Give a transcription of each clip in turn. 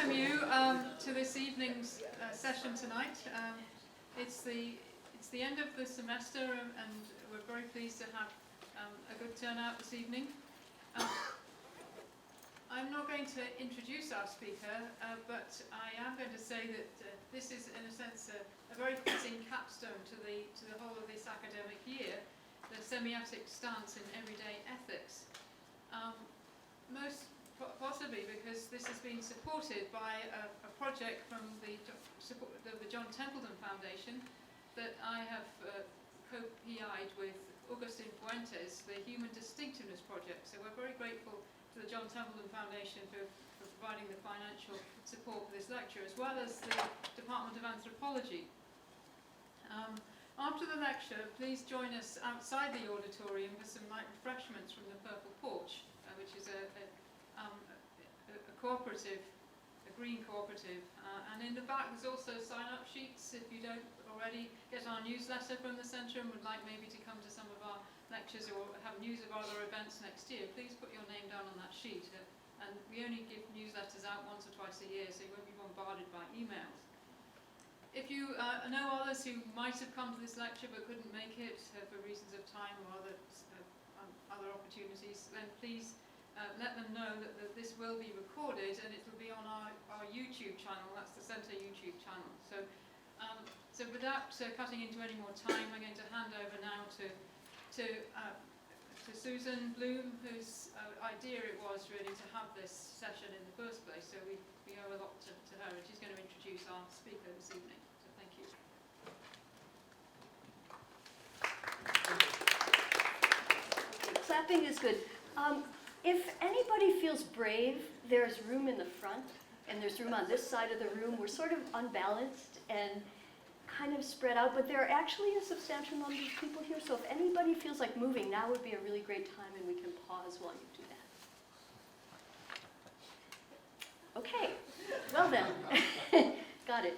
welcome you to this evening's session tonight. It's the end of the semester, and we're very pleased to have a good turnout this evening. I'm not going to introduce our speaker, but I am going to say that this is, in a sense, a very fitting capstone to the whole of this academic year, the Semiotics of Stance in Everyday Ethics. Most possibly because this has been supported by a project from the John Templeton Foundation that I have co-PI'd with Augustin Fuentes, the Human Distinctiveness Project. So we're very grateful to the John Templeton Foundation for providing the financial support for this lecture, as well as the Department of Anthropology. After the lecture, please join us outside the auditorium for some light refreshments from the Purple Porch, which is a cooperative, a green cooperative. And in the back there's also sign-up sheets if you don't already get our newsletter from the centre and would like maybe to come to some of our lectures or have news of other events next year. Please put your name down on that sheet. And we only give newsletters out once or twice a year, so you won't be bombarded by emails. If you know others who might have come to this lecture but couldn't make it for reasons of time or other opportunities, then please let them know that this will be recorded and it will be on our YouTube channel. That's the Centre YouTube channel. So without cutting into any more time, I'm going to hand over now to Susan Bloom, whose idea it was really to have this session in the first place. So we owe a lot to her, and she's going to introduce our speaker this evening. So thank you. Clapping is good. If anybody feels brave, there's room in the front, and there's room on this side of the room. We're sort of unbalanced and kind of spread out, but there are actually a substantial number of people here, so if anybody feels like moving, now would be a really great time, and we can pause while you do that. Okay, well then, got it.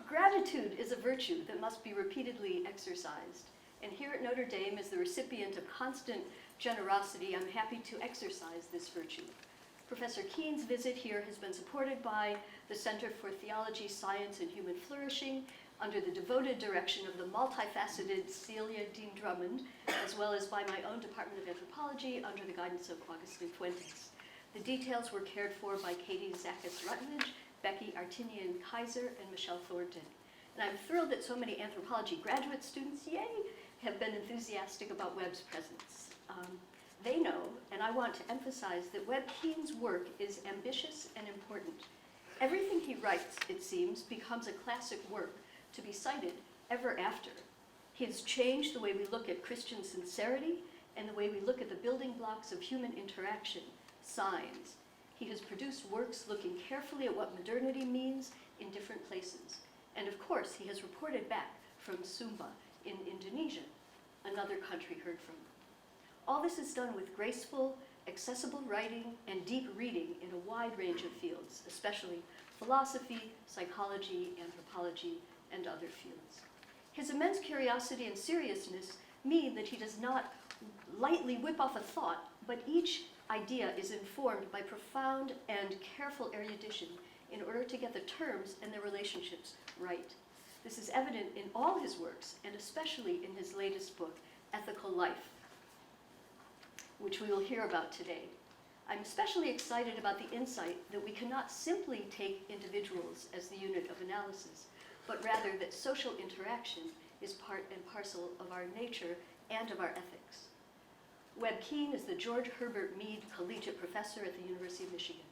Gratitude is a virtue that must be repeatedly exercised, and here at Notre Dame, as the recipient of constant generosity, I'm happy to exercise this virtue. Professor Keane's visit here has been supported by the Center for Theology, Science, and Human Flourishing under the devoted direction of the multifaceted Celia Dean Drummond, as well as by my own Department of Anthropology under the guidance of Augustin Fuentes. The details were cared for by Katie Zachas-Rutledge, Becky Artinian-Kaiser, and Michelle Thornton. And I'm thrilled that so many anthropology graduate students, yay, have been enthusiastic about Webb's presence. They know, and I want to emphasize, that Webb Keane's work is ambitious and important. Everything he writes, it seems, becomes a classic work to be cited ever after. He has changed the way we look at Christian sincerity and the way we look at the building blocks of human interaction, signs. He has produced works looking carefully at what modernity means in different places. And of course, he has reported back from Sumba in Indonesia, another country heard from. All this is done with graceful, accessible writing and deep reading in a wide range of fields, especially philosophy, psychology, anthropology, and other fields. His immense curiosity and seriousness mean that he does not lightly whip off a thought, but each idea is informed by profound and careful erudition in order to get the terms and their relationships right. This is evident in all his works, and especially in his latest book, Ethical Life, which we will hear about today. I'm especially excited about the insight that we cannot simply take individuals as the unit of analysis, but rather that social interaction is part and parcel of our nature and of our ethics. Webb Keane is the George Herbert Mead Collegiate Professor at the University of Michigan.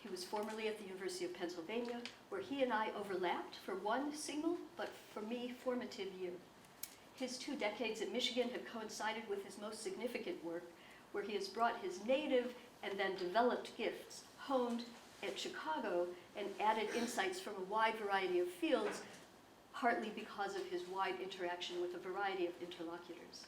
He was formerly at the University of Pennsylvania, where he and I overlapped for one single, but for me, formative year. His 2 decades at Michigan have coincided with his most significant work, where he has brought his native and then developed gifts, honed at Chicago, and added insights from a wide variety of fields, partly because of his wide interaction with a variety of interlocutors.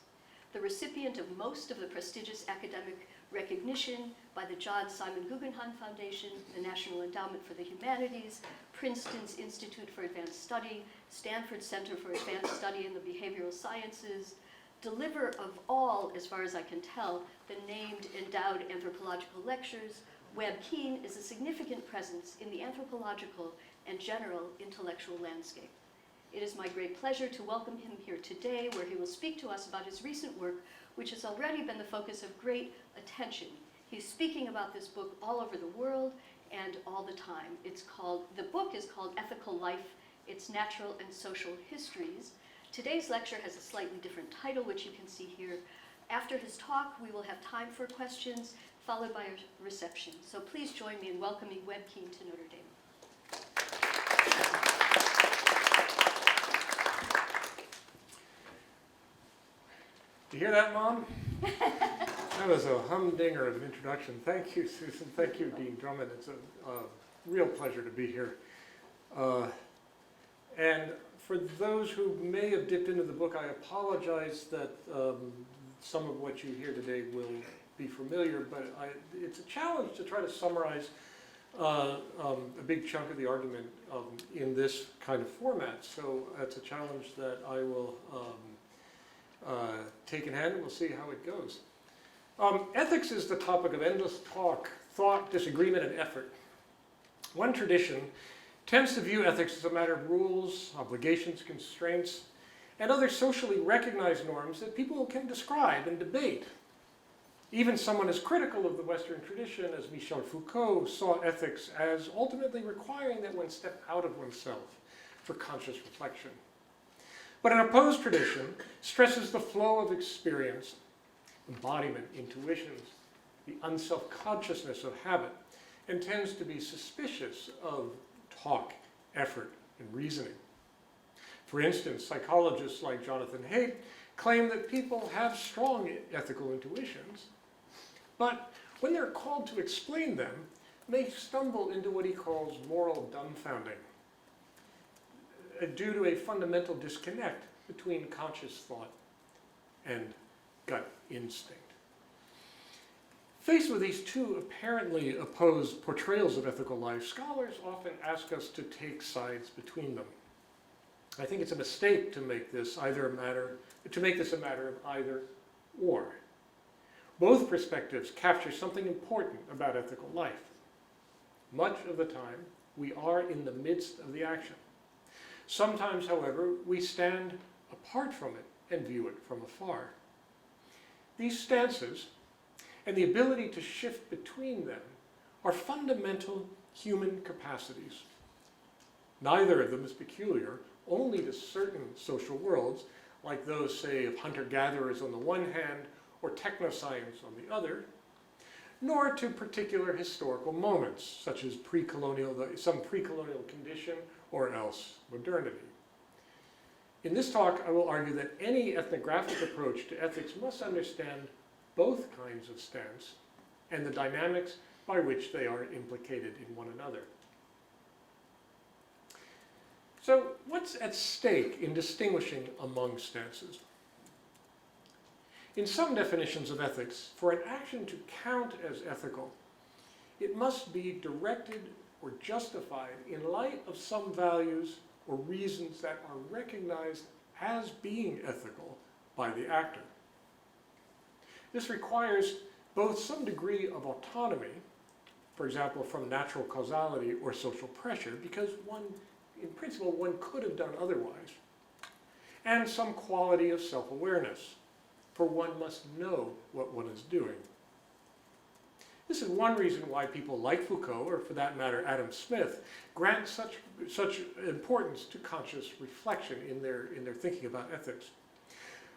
The recipient of most of the prestigious academic recognition by the John Simon Guggenheim Foundation, the National Endowment for the Humanities, Princeton's Institute for Advanced Study, Stanford Center for Advanced Study in the Behavioral Sciences, deliver of all, as far as I can tell, the named endowed anthropological lectures, Webb Keane is a significant presence in the anthropological and general intellectual landscape. It is my great pleasure to welcome him here today, where he will speak to us about his recent work, which has already been the focus of great attention. He's speaking about this book all over the world and all the time. The book is called Ethical Life, Its Natural and Social Histories. Today's lecture has a slightly different title, which you can see here. After his talk, we will have time for questions, followed by a reception. So please join me in welcoming Webb Keane to Notre Dame. You hear that, Mom? That was a humdinger of an introduction. Thank you, Susan. Thank you, Dean Drummond. It's a real pleasure to be here. And for those who may have dipped into the book, I apologize that some of what you hear today will be familiar, but it's a challenge to try to summarize a big chunk of the argument in this kind of format. So it's a challenge that I will take in hand, and we'll see how it goes. Ethics is the topic of endless talk, thought, disagreement, and effort. One tradition tends to view ethics as a matter of rules, obligations, constraints, and other socially recognized norms that people can describe and debate. Even someone as critical of the Western tradition as Michel Foucault saw ethics as ultimately requiring that one step out of oneself for conscious reflection. But an opposed tradition stresses the flow of experience, embodiment, intuitions, the unself-consciousness of habit, and tends to be suspicious of talk, effort, and reasoning. For instance, psychologists like Jonathan Haidt claim that people have strong ethical intuitions, but when they're called to explain them, may stumble into what he calls moral dumbfounding, due to a fundamental disconnect between conscious thought and gut instinct. Faced with these two apparently opposed portrayals of ethical life, scholars often ask us to take sides between them. I think it's a mistake to make this a matter of either or. Both perspectives capture something important about ethical life. Much of the time, we are in the midst of the action. Sometimes, however, we stand apart from it and view it from afar. These stances and the ability to shift between them are fundamental human capacities. Neither of them is peculiar only to certain social worlds, like those, say, of hunter-gatherers on the one hand or technoscience on the other, nor to particular historical moments, such as some pre-colonial condition or else modernity. In this talk, I will argue that any ethnographic approach to ethics must understand both kinds of stance and the dynamics by which they are implicated in one another. So, what's at stake in distinguishing among stances? In some definitions of ethics, for an action to count as ethical, it must be directed or justified in light of some values or reasons that are recognized as being ethical by the actor. This requires both some degree of autonomy, for example, from natural causality or social pressure, because in principle, one could have done otherwise, and some quality of self-awareness, for one must know what one is doing. This is one reason why people like Foucault, or for that matter Adam Smith, grant such importance to conscious reflection in their thinking about ethics.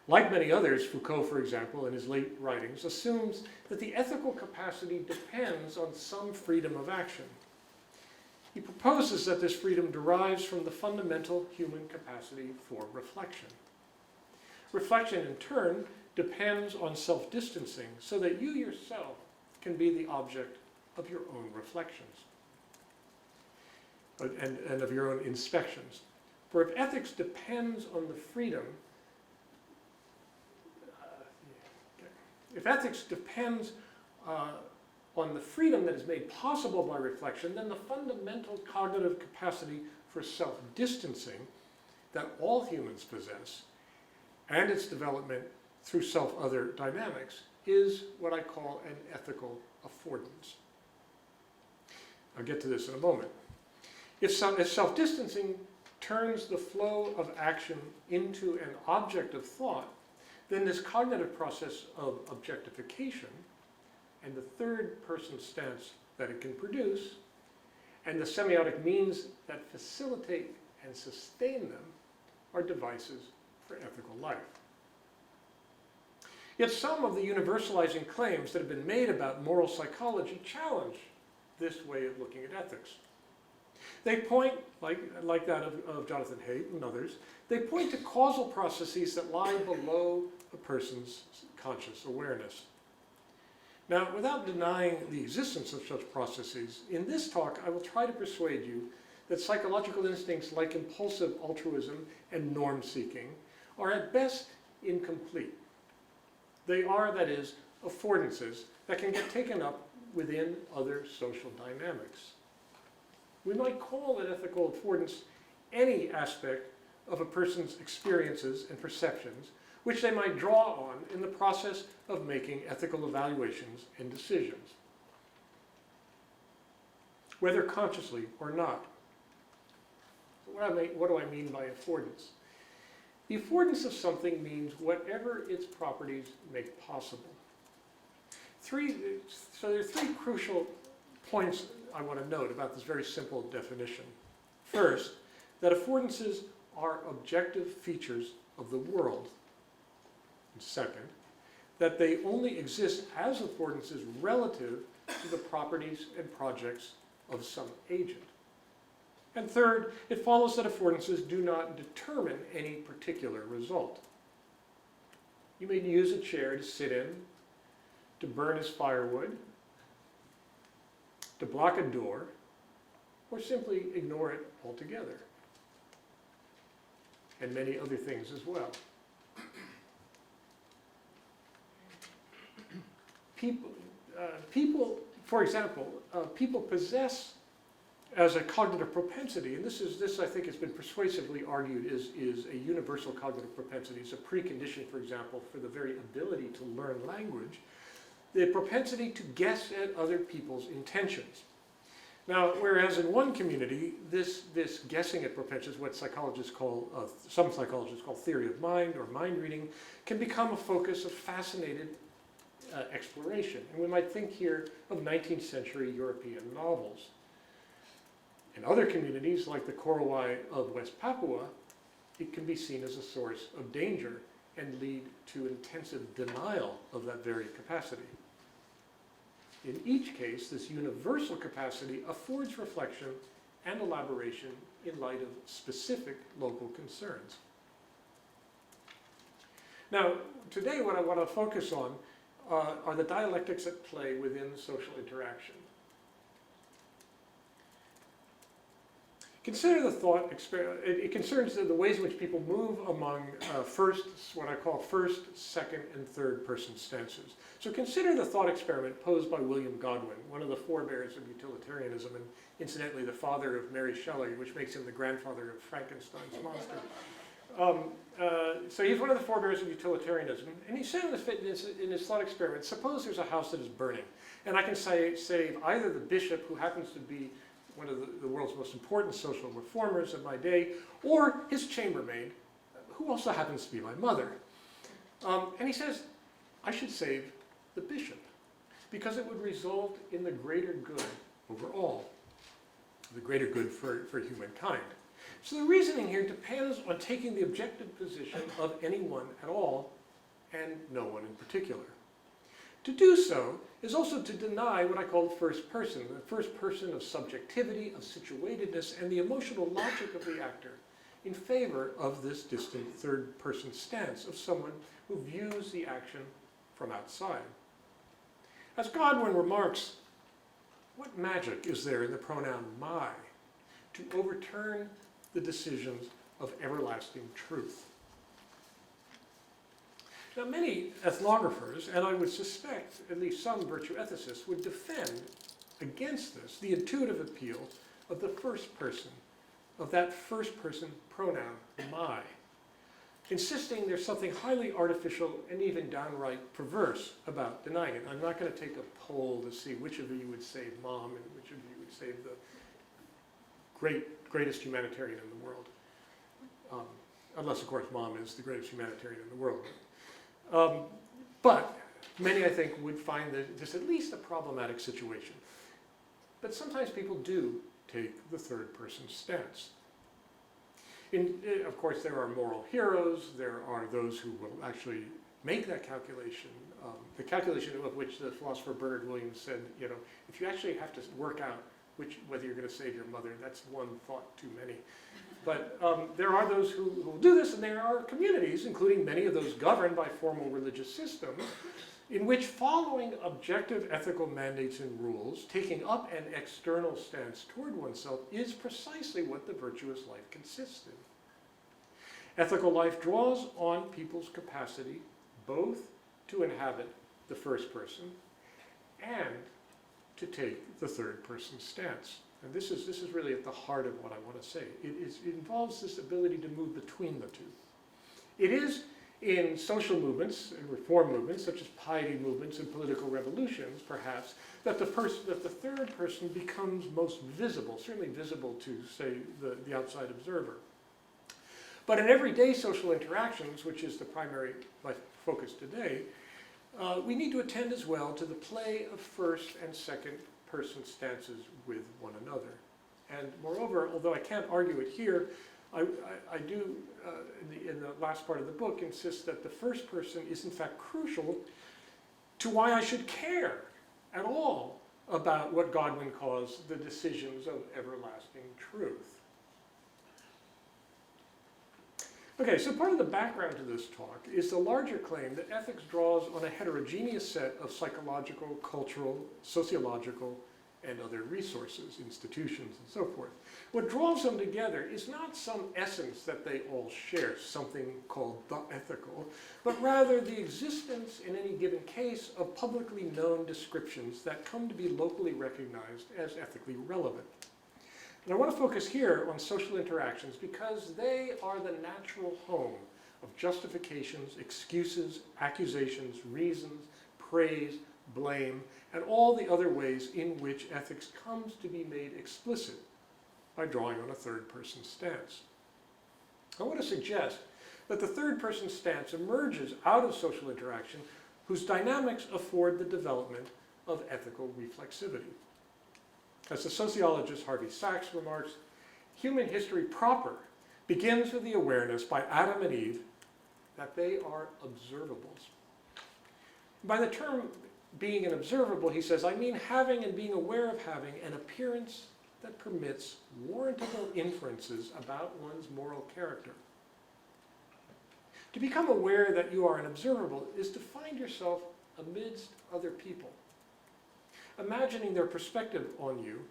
Like many others, Foucault, for example, in his late writings, assumes that the ethical capacity depends on some freedom of action. He proposes that this freedom derives from the fundamental human capacity for reflection. Reflection, in turn, depends on self-distancing so that you yourself can be the object of your own reflections and of your own inspections. For if ethics depends on the freedom, if ethics depends on the freedom that is made possible by reflection, then the fundamental cognitive capacity for self-distancing that all humans possess, and its development through self-other dynamics, is what I call an ethical affordance. I'll get to this in a moment. If self-distancing turns the flow of action into an object of thought, then this cognitive process of objectification and the third-person stance that it can produce, and the semiotic means that facilitate and sustain them, are devices for ethical life. Yet some of the universalizing claims that have been made about moral psychology challenge this way of looking at ethics. They point, like that of Jonathan Haidt and others, they point to causal processes that lie below a person's conscious awareness. Now, without denying the existence of such processes, in this talk I will try to persuade you that psychological instincts like impulsive altruism and norm-seeking are at best incomplete. They are, that is, affordances that can get taken up within other social dynamics. We might call an ethical affordance any aspect of a person's experiences and perceptions which they might draw on in the process of making ethical evaluations and decisions, whether consciously or not. What do I mean by affordance? The affordance of something means whatever its properties make possible. So there are three crucial points I want to note about this very simple definition. First, that affordances are objective features of the world. And second, that they only exist as affordances relative to the properties and projects of some agent. And third, it follows that affordances do not determine any particular result. You may use a chair to sit in, to burn as firewood, to block a door, or simply ignore it altogether. And many other things as well. People, for example, people possess as a cognitive propensity, and this I think has been persuasively argued is a universal cognitive propensity. It's a precondition, for example, for the very ability to learn language, the propensity to guess at other people's intentions. Now, whereas in one community, this guessing at propensity, what psychologists call, some psychologists call theory of mind or mind reading, can become a focus of fascinated exploration. And we might think here of 19th century European novels. In other communities, like the Korowai of West Papua, it can be seen as a source of danger and lead to intensive denial of that very capacity. In each case, this universal capacity affords reflection and elaboration in light of specific local concerns. Now, today what I want to focus on are the dialectics at play within social interaction. Consider the thought experiment. It concerns the ways in which people move among what I call first, second, and third person stances. So consider the thought experiment posed by William Godwin, one of the forebears of utilitarianism, and incidentally the father of Mary Shelley, which makes him the grandfather of Frankenstein's monster. So he's one of the forebears of utilitarianism, and he said in his thought experiment, suppose there's a house that is burning, and I can save either the bishop, who happens to be one of the world's most important social reformers of my day, or his chambermaid, who also happens to be my mother. And he says, I should save the bishop, because it would result in the greater good overall, the greater good for humankind. So the reasoning here depends on taking the objective position of anyone at all, and no one in particular. To do so is also to deny what I call the first person of subjectivity, of situatedness, and the emotional logic of the actor in favor of this distant third-person stance of someone who views the action from outside. As Godwin remarks, what magic is there in the pronoun my to overturn the decisions of everlasting truth? Now, many ethnographers, and I would suspect at least some virtue ethicists, would defend against this the intuitive appeal of the first person, of that first person pronoun, my. insisting there's something highly artificial and even downright perverse about denying it. I'm not going to take a poll to see which of you would save mom and which of you would save the greatest humanitarian in the world. Unless, of course, mom is the greatest humanitarian in the world. But many, I think, would find that this at least a problematic situation. But sometimes people do take the third-person stance. Of course, there are moral heroes. There are those who will actually make that calculation. The calculation of which the philosopher Bernard Williams said, you know, if you actually have to work out whether you're going to save your mother, that's one thought too many. But there are those who will do this, and there are communities, including many of those governed by formal religious systems, in which following objective ethical mandates and rules, taking up an external stance toward oneself, is precisely what the virtuous life consists in. Ethical life draws on people's capacity both to inhabit the first person and to take the third person stance. And this is really at the heart of what I want to say. It involves this ability to move between the two. It is in social movements and reform movements, such as piety movements and political revolutions, perhaps, that the third person becomes most visible, certainly visible to, say, the outside observer. But in everyday social interactions, which is the primary focus today, we need to attend as well to the play of first and second person stances with one another. And moreover, although I can't argue it here, I do, in the last part of the book, insist that the first person is in fact crucial to why I should care at all about what Godwin calls the decisions of everlasting truth. Okay, so part of the background to this talk is the larger claim that ethics draws on a heterogeneous set of psychological, cultural, sociological, and other resources, institutions, and so forth. What draws them together is not some essence that they all share, something called the ethical, but rather the existence in any given case of publicly known descriptions that come to be locally recognized as ethically relevant. And I want to focus here on social interactions because they are the natural home of justifications, excuses, accusations, reasons, praise, blame, and all the other ways in which ethics comes to be made explicit by drawing on a third-person stance. I want to suggest that the third-person stance emerges out of social interaction whose dynamics afford the development of ethical reflexivity. As the sociologist Harvey Sachs remarks, human history proper begins with the awareness by Adam and Eve that they are observables. By the term being an observable, he says, I mean having and being aware of having an appearance that permits warrantable inferences about one's moral character. To become aware that you are an observable is to find yourself amidst other people, imagining their perspective on you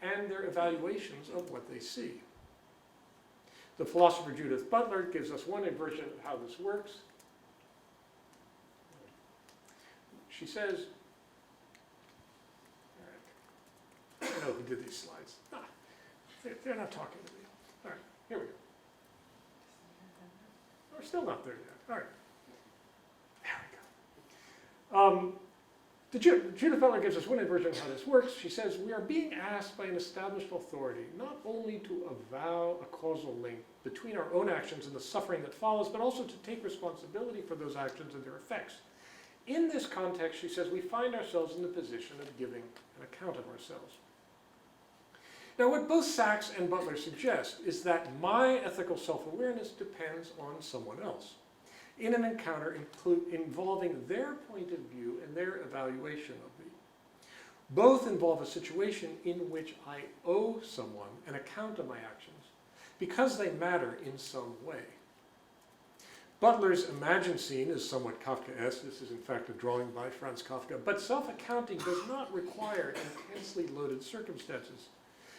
and their evaluations of what they see. The philosopher Judith Butler gives us one version of how this works. She says, all right, I don't know who did these slides. They're not talking to me. All right, here we go. We're still not there yet. All right. There we go. Judith Butler gives us one version of how this works. She says, we are being asked by an established authority not only to avow a causal link between our own actions and the suffering that follows, but also to take responsibility for those actions and their effects. In this context, she says, we find ourselves in the position of giving an account of ourselves. Now, what both Sachs and Butler suggest is that my ethical self-awareness depends on someone else in an encounter involving their point of view and their evaluation of me. Both involve a situation in which I owe someone an account of my actions because they matter in some way. Butler's imagined scene is somewhat Kafkaesque. This is in fact a drawing by Franz Kafka, but self-accounting does not require intensely loaded circumstances.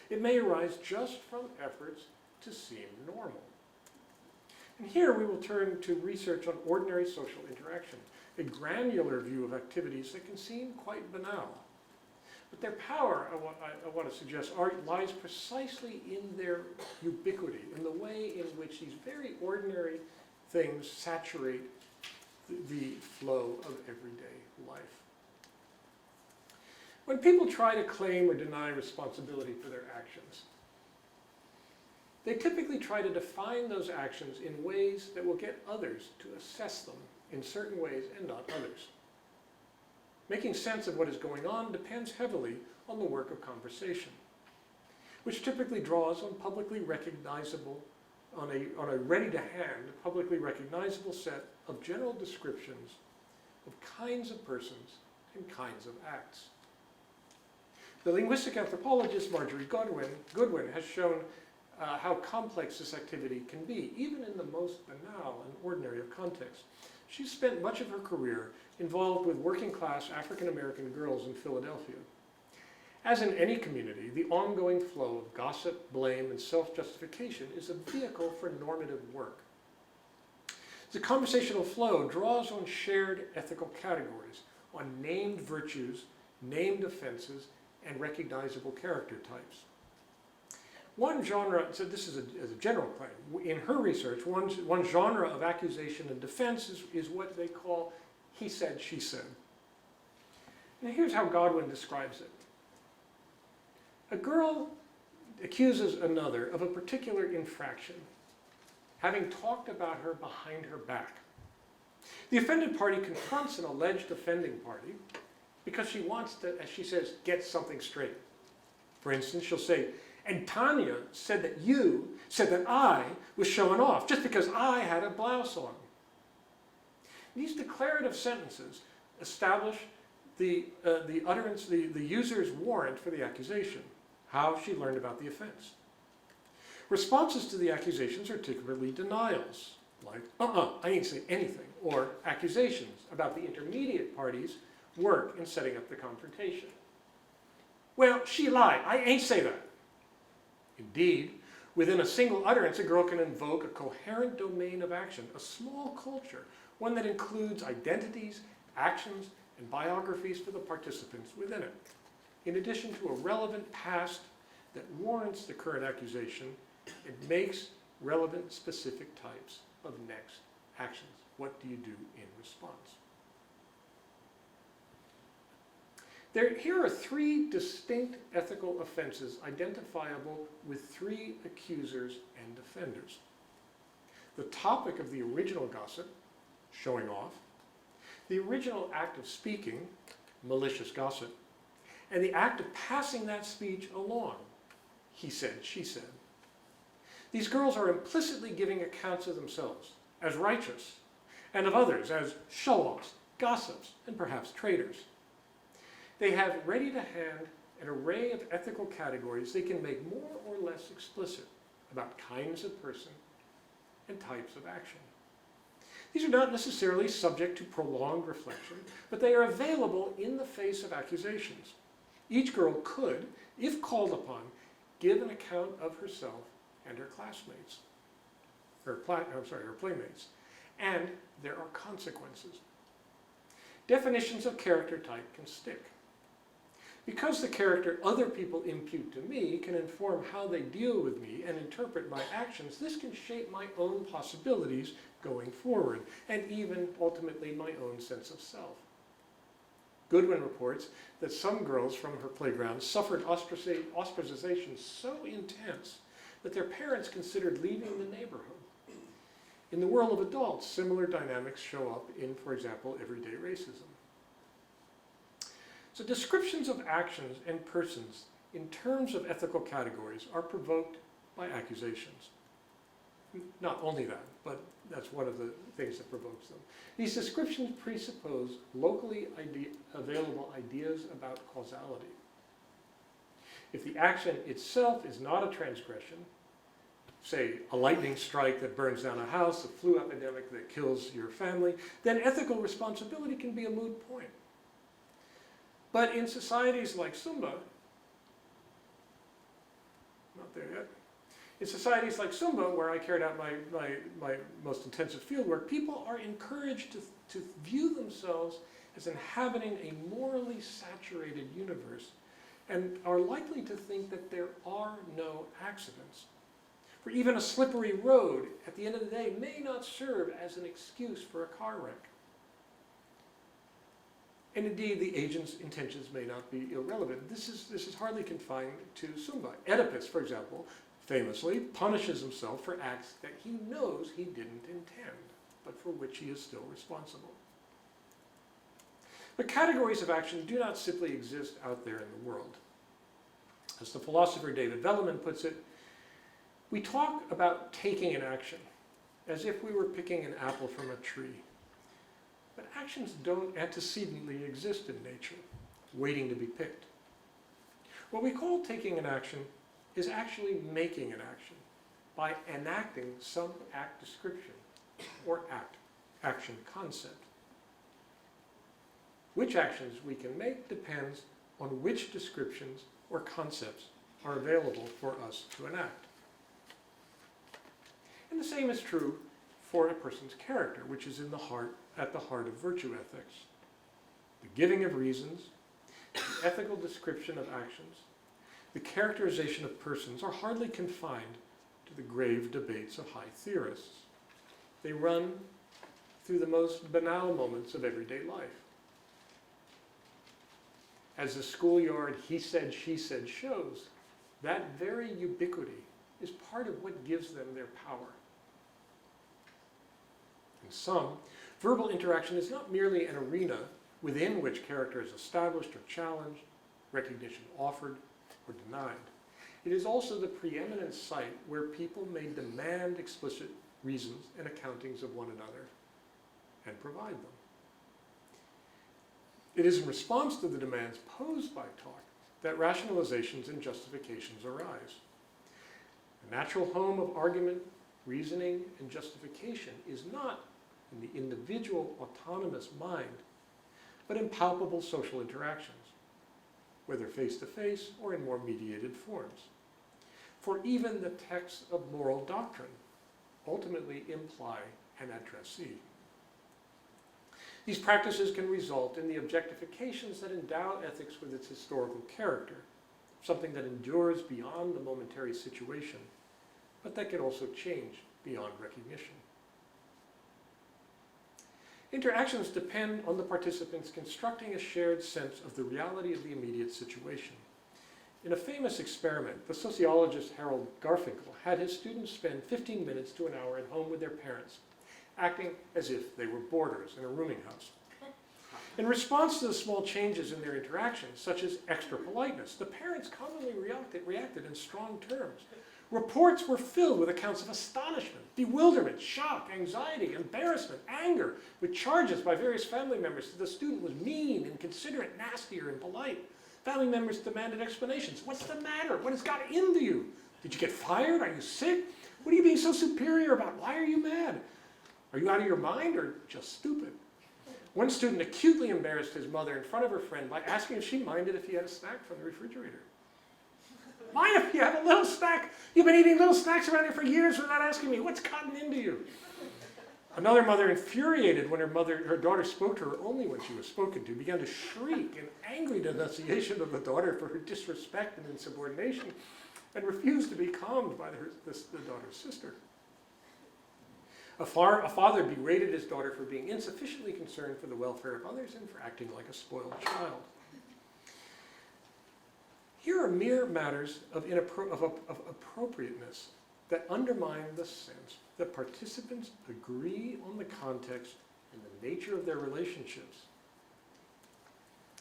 It may arise just from efforts to seem normal. And here we will turn to research on ordinary social interaction, a granular view of activities that can seem quite banal. But their power, I want to suggest, lies precisely in their ubiquity, in the way in which these very ordinary things saturate the flow of everyday life. When people try to claim or deny responsibility for their actions, they typically try to define those actions in ways that will get others to assess them in certain ways and not others. Making sense of what is going on depends heavily on the work of conversation, which typically draws on publicly recognizable, on a ready-to-hand, publicly recognizable set of general descriptions of kinds of persons and kinds of acts. The linguistic anthropologist Marjorie Goodwin has shown how complex this activity can be, even in the most banal and ordinary of contexts. She's spent much of her career involved with working-class African-American girls in Philadelphia. As in any community, the ongoing flow of gossip, blame, and self-justification is a vehicle for normative work. The conversational flow draws on shared ethical categories, on named virtues, named offenses, and recognizable character types. One genre, so this is a general claim, in her research, one genre of accusation and defense is what they call he said, she said. Now here's how Godwin describes it. A girl accuses another of a particular infraction, having talked about her behind her back. The offended party confronts an alleged offending party because she wants to, as she says, get something straight. For instance, she'll say, and Tanya said that you said that I was showing off just because I had a blouse on. These declarative sentences establish the utterance, the user's warrant for the accusation, how she learned about the offense. Responses to the accusations are typically denials, like, I ain't say anything, or accusations about the intermediate party's work in setting up the confrontation. Well, she lied, I ain't say that. Indeed, within a single utterance, a girl can invoke a coherent domain of action, a small culture, one that includes identities, actions, and biographies for the participants within it, in addition to a relevant past that warrants the current accusation. It makes relevant specific types of next actions. What do you do in response? Here are three distinct ethical offenses identifiable with three accusers and defenders. The topic of the original gossip, showing off, the original act of speaking, malicious gossip, and the act of passing that speech along, he said, she said. These girls are implicitly giving accounts of themselves as righteous, and of others as show-offs, gossips, and perhaps traitors. They have ready to hand an array of ethical categories they can make more or less explicit about kinds of person and types of action. These are not necessarily subject to prolonged reflection, but they are available in the face of accusations. Each girl could, if called upon, give an account of herself and her classmates, her playmates, and there are consequences. Definitions of character type can stick. Because the character other people impute to me can inform how they deal with me and interpret my actions, this can shape my own possibilities going forward, and even, ultimately, my own sense of self. Goodwin reports that some girls from her playground suffered ostracization so intense that their parents considered leaving the neighborhood. In the world of adults, similar dynamics show up in, for example, everyday racism. So descriptions of actions and persons in terms of ethical categories are provoked by accusations. Not only that, but that's one of the things that provokes them. These descriptions presuppose locally available ideas about causality. If the action itself is not a transgression, say a lightning strike that burns down a house, a flu epidemic that kills your family, then ethical responsibility can be a moot point. But in societies like Sumba, not there yet, in societies like Sumba, where I carried out my most intensive fieldwork, people are encouraged to view themselves as inhabiting a morally saturated universe and are likely to think that there are no accidents. For even a slippery road, at the end of the day, may not serve as an excuse for a car wreck. And indeed, the agent's intentions may not be irrelevant. This is hardly confined to Sumba. Oedipus, for example, famously punishes himself for acts that he knows he didn't intend, but for which he is still responsible. But categories of action do not simply exist out there in the world. As the philosopher David Velleman puts it, we talk about taking an action as if we were picking an apple from a tree. But actions don't antecedently exist in nature, waiting to be picked. What we call taking an action is actually making an action by enacting some act description or action concept. Which actions we can make depends on which descriptions or concepts are available for us to enact. And the same is true for a person's character, which is at the heart of virtue ethics. The giving of reasons, the ethical description of actions, the characterization of persons are hardly confined to the grave debates of high theorists. They run through the most banal moments of everyday life. As the schoolyard he said, she said shows, that very ubiquity is part of what gives them their power. In sum, verbal interaction is not merely an arena within which character is established or challenged, recognition offered or denied. It is also the preeminent site where people may demand explicit reasons and accountings of one another and provide them. It is in response to the demands posed by talk that rationalizations and justifications arise. The natural home of argument, reasoning, and justification is not in the individual autonomous mind, but in palpable social interactions, whether face-to-face or in more mediated forms. For even the texts of moral doctrine ultimately imply an addressee. These practices can result in the objectifications that endow ethics with its historical character, something that endures beyond the momentary situation, but that can also change beyond recognition. Interactions depend on the participants constructing a shared sense of the reality of the immediate situation. In a famous experiment, the sociologist Harold Garfinkel had his students spend 15 minutes to an hour at home with their parents, acting as if they were boarders in a rooming house. In response to the small changes in their interactions, such as extra politeness, the parents commonly reacted in strong terms. Reports were filled with accounts of astonishment, bewilderment, shock, anxiety, embarrassment, anger, with charges by various family members that the student was mean, inconsiderate, nasty, or impolite. Family members demanded explanations. What's the matter? What has got into you? Did you get fired? Are you sick? What are you being so superior about? Why are you mad? Are you out of your mind or just stupid? One student acutely embarrassed his mother in front of her friend by asking if she minded if he had a snack from the refrigerator. Mind if you have a little snack? You've been eating little snacks around here for years without asking me. What's gotten into you? Another mother, infuriated when her daughter spoke to her only when she was spoken to, began to shriek in angry denunciation of the daughter for her disrespect and insubordination, and refused to be calmed by the daughter's sister. A father berated his daughter for being insufficiently concerned for the welfare of others and for acting like a spoiled child. Here are mere matters of appropriateness that undermine the sense that participants agree on the context and the nature of their relationships,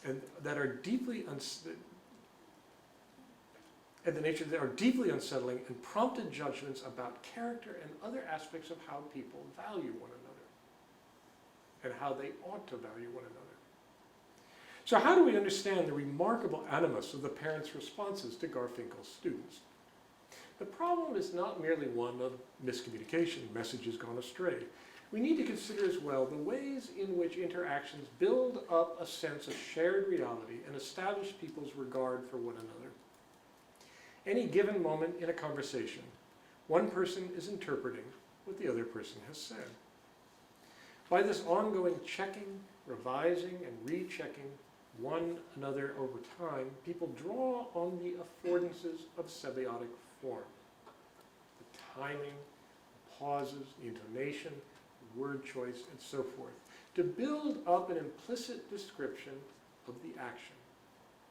and that are deeply unsettling and prompted judgments about character and other aspects of how people value one another and how they ought to value one another. So how do we understand the remarkable animus of the parents' responses to Garfinkel's students? The problem is not merely one of miscommunication, messages gone astray. We need to consider as well the ways in which interactions build up a sense of shared reality and establish people's regard for one another. Any given moment in a conversation, one person is interpreting what the other person has said. By this ongoing checking, revising, and rechecking one another over time, people draw on the affordances of semiotic form. The timing, pauses, the intonation, the word choice, and so forth, to build up an implicit description of the action,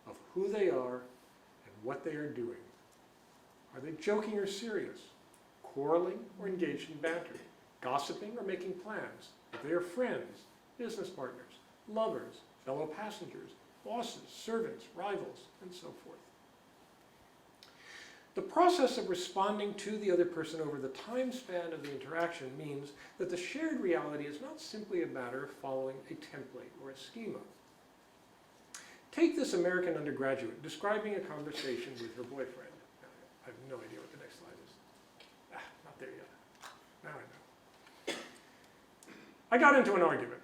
of who they are and what they are doing. Are they joking or serious? Quarreling or engaged in banter? Gossiping or making plans? If they are friends, business partners, lovers, fellow passengers, bosses, servants, rivals, and so forth. The process of responding to the other person over the time span of the interaction means that the shared reality is not simply a matter of following a template or a schema. Take this American undergraduate describing a conversation with her boyfriend. I have no idea what the next slide is. Not there yet. Now I know. I got into an argument.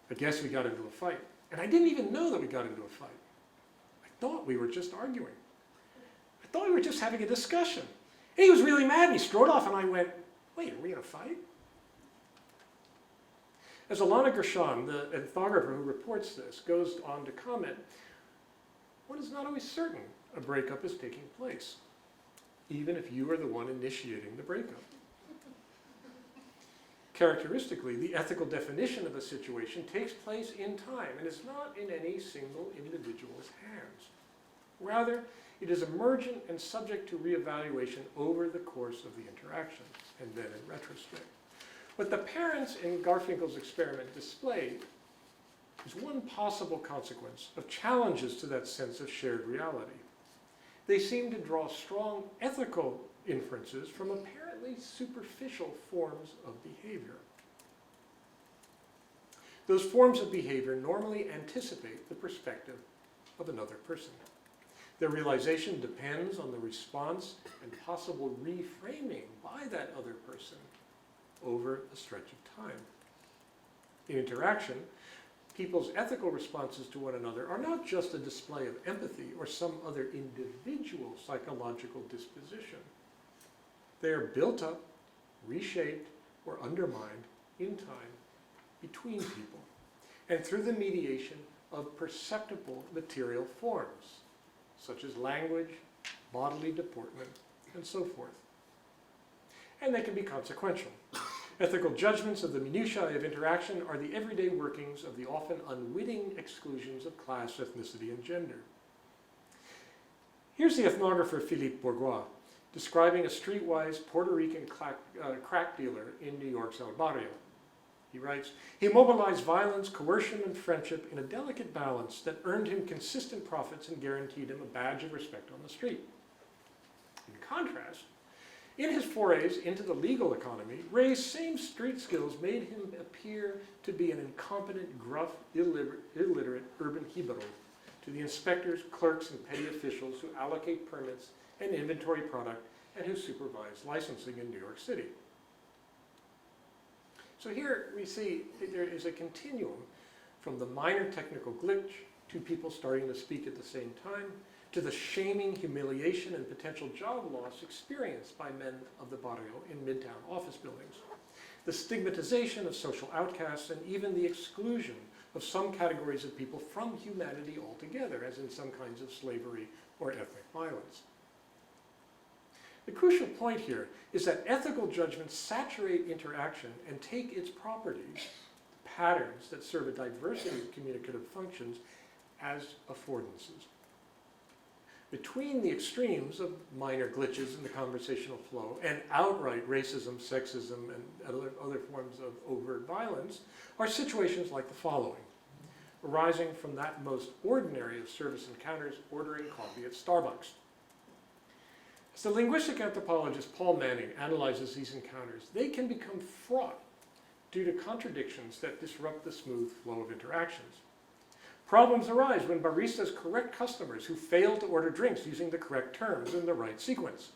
I guess we got into a fight. And I didn't even know that we got into a fight. I thought we were just arguing. I thought we were just having a discussion. And he was really mad and he strode off and I went, wait, are we in a fight? As Alana Gershon, the ethnographer who reports this, goes on to comment, one is not always certain a breakup is taking place, even if you are the one initiating the breakup. Characteristically, the ethical definition of a situation takes place in time and is not in any single individual's hands. Rather, it is emergent and subject to reevaluation over the course of the interaction, and then in retrospect. What the parents in Garfinkel's experiment displayed is one possible consequence of challenges to that sense of shared reality. They seem to draw strong ethical inferences from apparently superficial forms of behavior. Those forms of behavior normally anticipate the perspective of another person. Their realization depends on the response and possible reframing by that other person over a stretch of time. In interaction, people's ethical responses to one another are not just a display of empathy or some other individual psychological disposition. They are built up, reshaped, or undermined in time between people and through the mediation of perceptible material forms, such as language, bodily deportment, and so forth. And they can be consequential. Ethical judgments of the minutiae of interaction are the everyday workings of the often unwitting exclusions of class, ethnicity, and gender. Here's the ethnographer Philippe Bourgois describing a streetwise Puerto Rican crack dealer in New York's El Barrio. He writes, "He mobilized violence, coercion, and friendship in a delicate balance that earned him consistent profits and guaranteed him a badge of respect on the street. In contrast, in his forays into the legal economy, Ray's same street skills made him appear to be an incompetent, gruff, illiterate urban jibaro to the inspectors, clerks, and petty officials who allocate permits and inventory product and who supervise licensing in New York City." So here we see that there is a continuum from the minor technical glitch to people starting to speak at the same time, to the shaming, humiliation, and potential job loss experienced by men of the barrio in midtown office buildings, the stigmatization of social outcasts, and even the exclusion of some categories of people from humanity altogether, as in some kinds of slavery or ethnic violence. The crucial point here is that ethical judgments saturate interaction and take its properties, patterns that serve a diversity of communicative functions, as affordances. Between the extremes of minor glitches in the conversational flow and outright racism, sexism, and other forms of overt violence are situations like the following, arising from that most ordinary of service encounters, ordering coffee at Starbucks. As the linguistic anthropologist Paul Manning analyzes these encounters, they can become fraught due to contradictions that disrupt the smooth flow of interactions. Problems arise when baristas correct customers who fail to order drinks using the correct terms in the right sequence.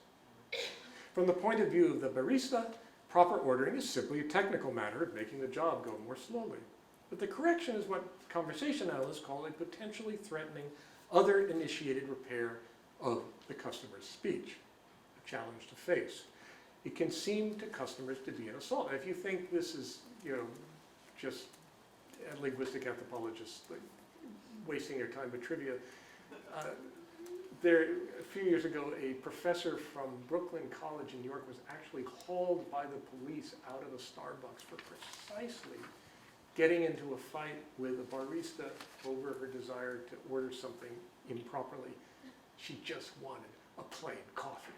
From the point of view of the barista, proper ordering is simply a technical matter of making the job go more slowly. But the correction is what conversation analysts call a potentially threatening, other-initiated repair of the customer's speech, a challenge to face. It can seem to customers to be an assault. If you think this is, just a linguistic anthropologist wasting your time with trivia, a few years ago, a professor from Brooklyn College in New York was actually hauled by the police out of a Starbucks for precisely getting into a fight with a barista over her desire to order something improperly. She just wanted a plain coffee.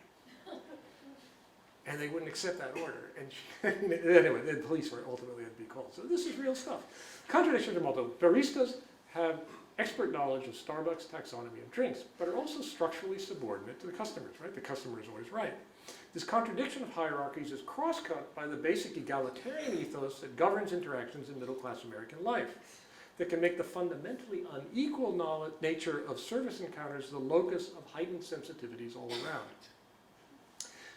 And they wouldn't accept that order. And anyway, the police were ultimately had to be called. So this is real stuff. Contradictions are multiple. Baristas have expert knowledge of Starbucks taxonomy of drinks, but are also structurally subordinate to the customers, right? The customer is always right. This contradiction of hierarchies is cross-cut by the basic egalitarian ethos that governs interactions in middle-class American life, that can make the fundamentally unequal nature of service encounters the locus of heightened sensitivities all around.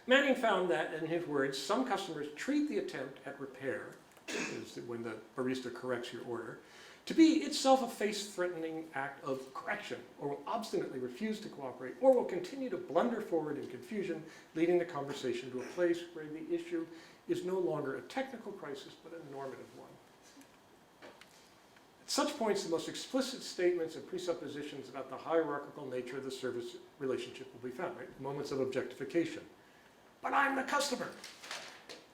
Manning found that, in his words, some customers treat the attempt at repair, is when the barista corrects your order, to be itself a face-threatening act of correction, or will obstinately refuse to cooperate, or will continue to blunder forward in confusion, leading the conversation to a place where the issue is no longer a technical crisis, but a normative one. At such points, the most explicit statements and presuppositions about the hierarchical nature of the service relationship will be found, right? Moments of objectification. But I'm the customer.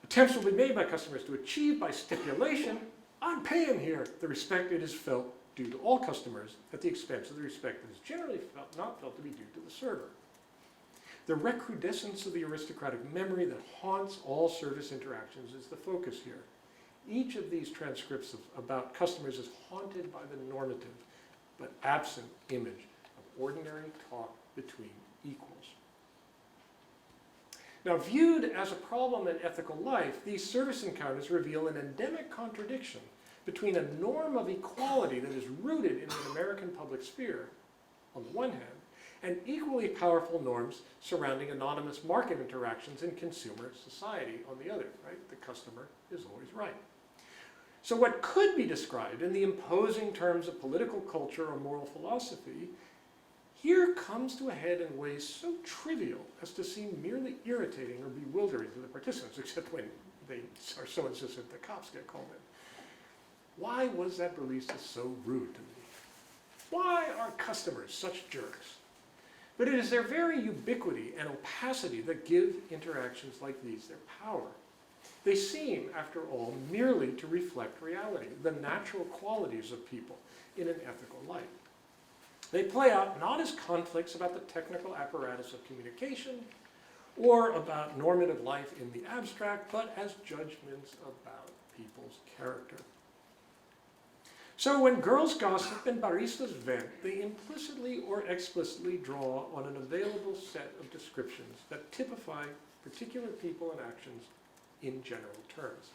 Attempts will be made by customers to achieve by stipulation, I'm paying here, the respect it is felt due to all customers at the expense of the respect that is generally not felt to be due to the server. The recrudescence of the aristocratic memory that haunts all service interactions is the focus here. Each of these transcripts about customers is haunted by the normative, but absent image of ordinary talk between equals. Now, viewed as a problem in ethical life, these service encounters reveal an endemic contradiction between a norm of equality that is rooted in the American public sphere, on the one hand, and equally powerful norms surrounding anonymous market interactions in consumer society on the other, right? The customer is always right. So what could be described in the imposing terms of political culture or moral philosophy here comes to a head in ways so trivial as to seem merely irritating or bewildering to the participants, except when they are so insistent the cops get called in. Why was that barista so rude to me? Why are customers such jerks? But it is their very ubiquity and opacity that give interactions like these their power. They seem, after all, merely to reflect reality, the natural qualities of people in an ethical light. They play out not as conflicts about the technical apparatus of communication or about normative life in the abstract, but as judgments about people's character. So when girls gossip and baristas vent, they implicitly or explicitly draw on an available set of descriptions that typify particular people and actions in general terms.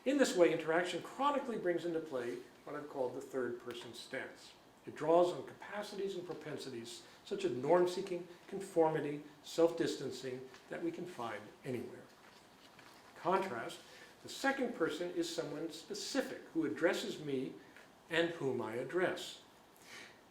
In this way, interaction chronically brings into play what I've called the third-person stance. It draws on capacities and propensities such as norm-seeking, conformity, self-distancing that we can find anywhere. In contrast, the second person is someone specific who addresses me and whom I address.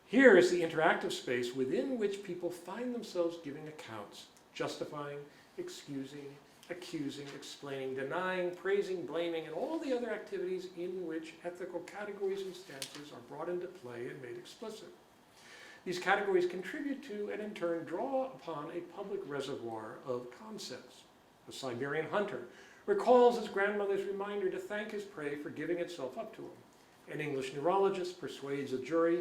Here is the interactive space within which people find themselves giving accounts, justifying, excusing, accusing, explaining, denying, praising, blaming, and all the other activities in which ethical categories and stances are brought into play and made explicit. These categories contribute to and in turn draw upon a public reservoir of concepts. The Siberian hunter recalls his grandmother's reminder to thank his prey for giving itself up to him. An English neurologist persuades a jury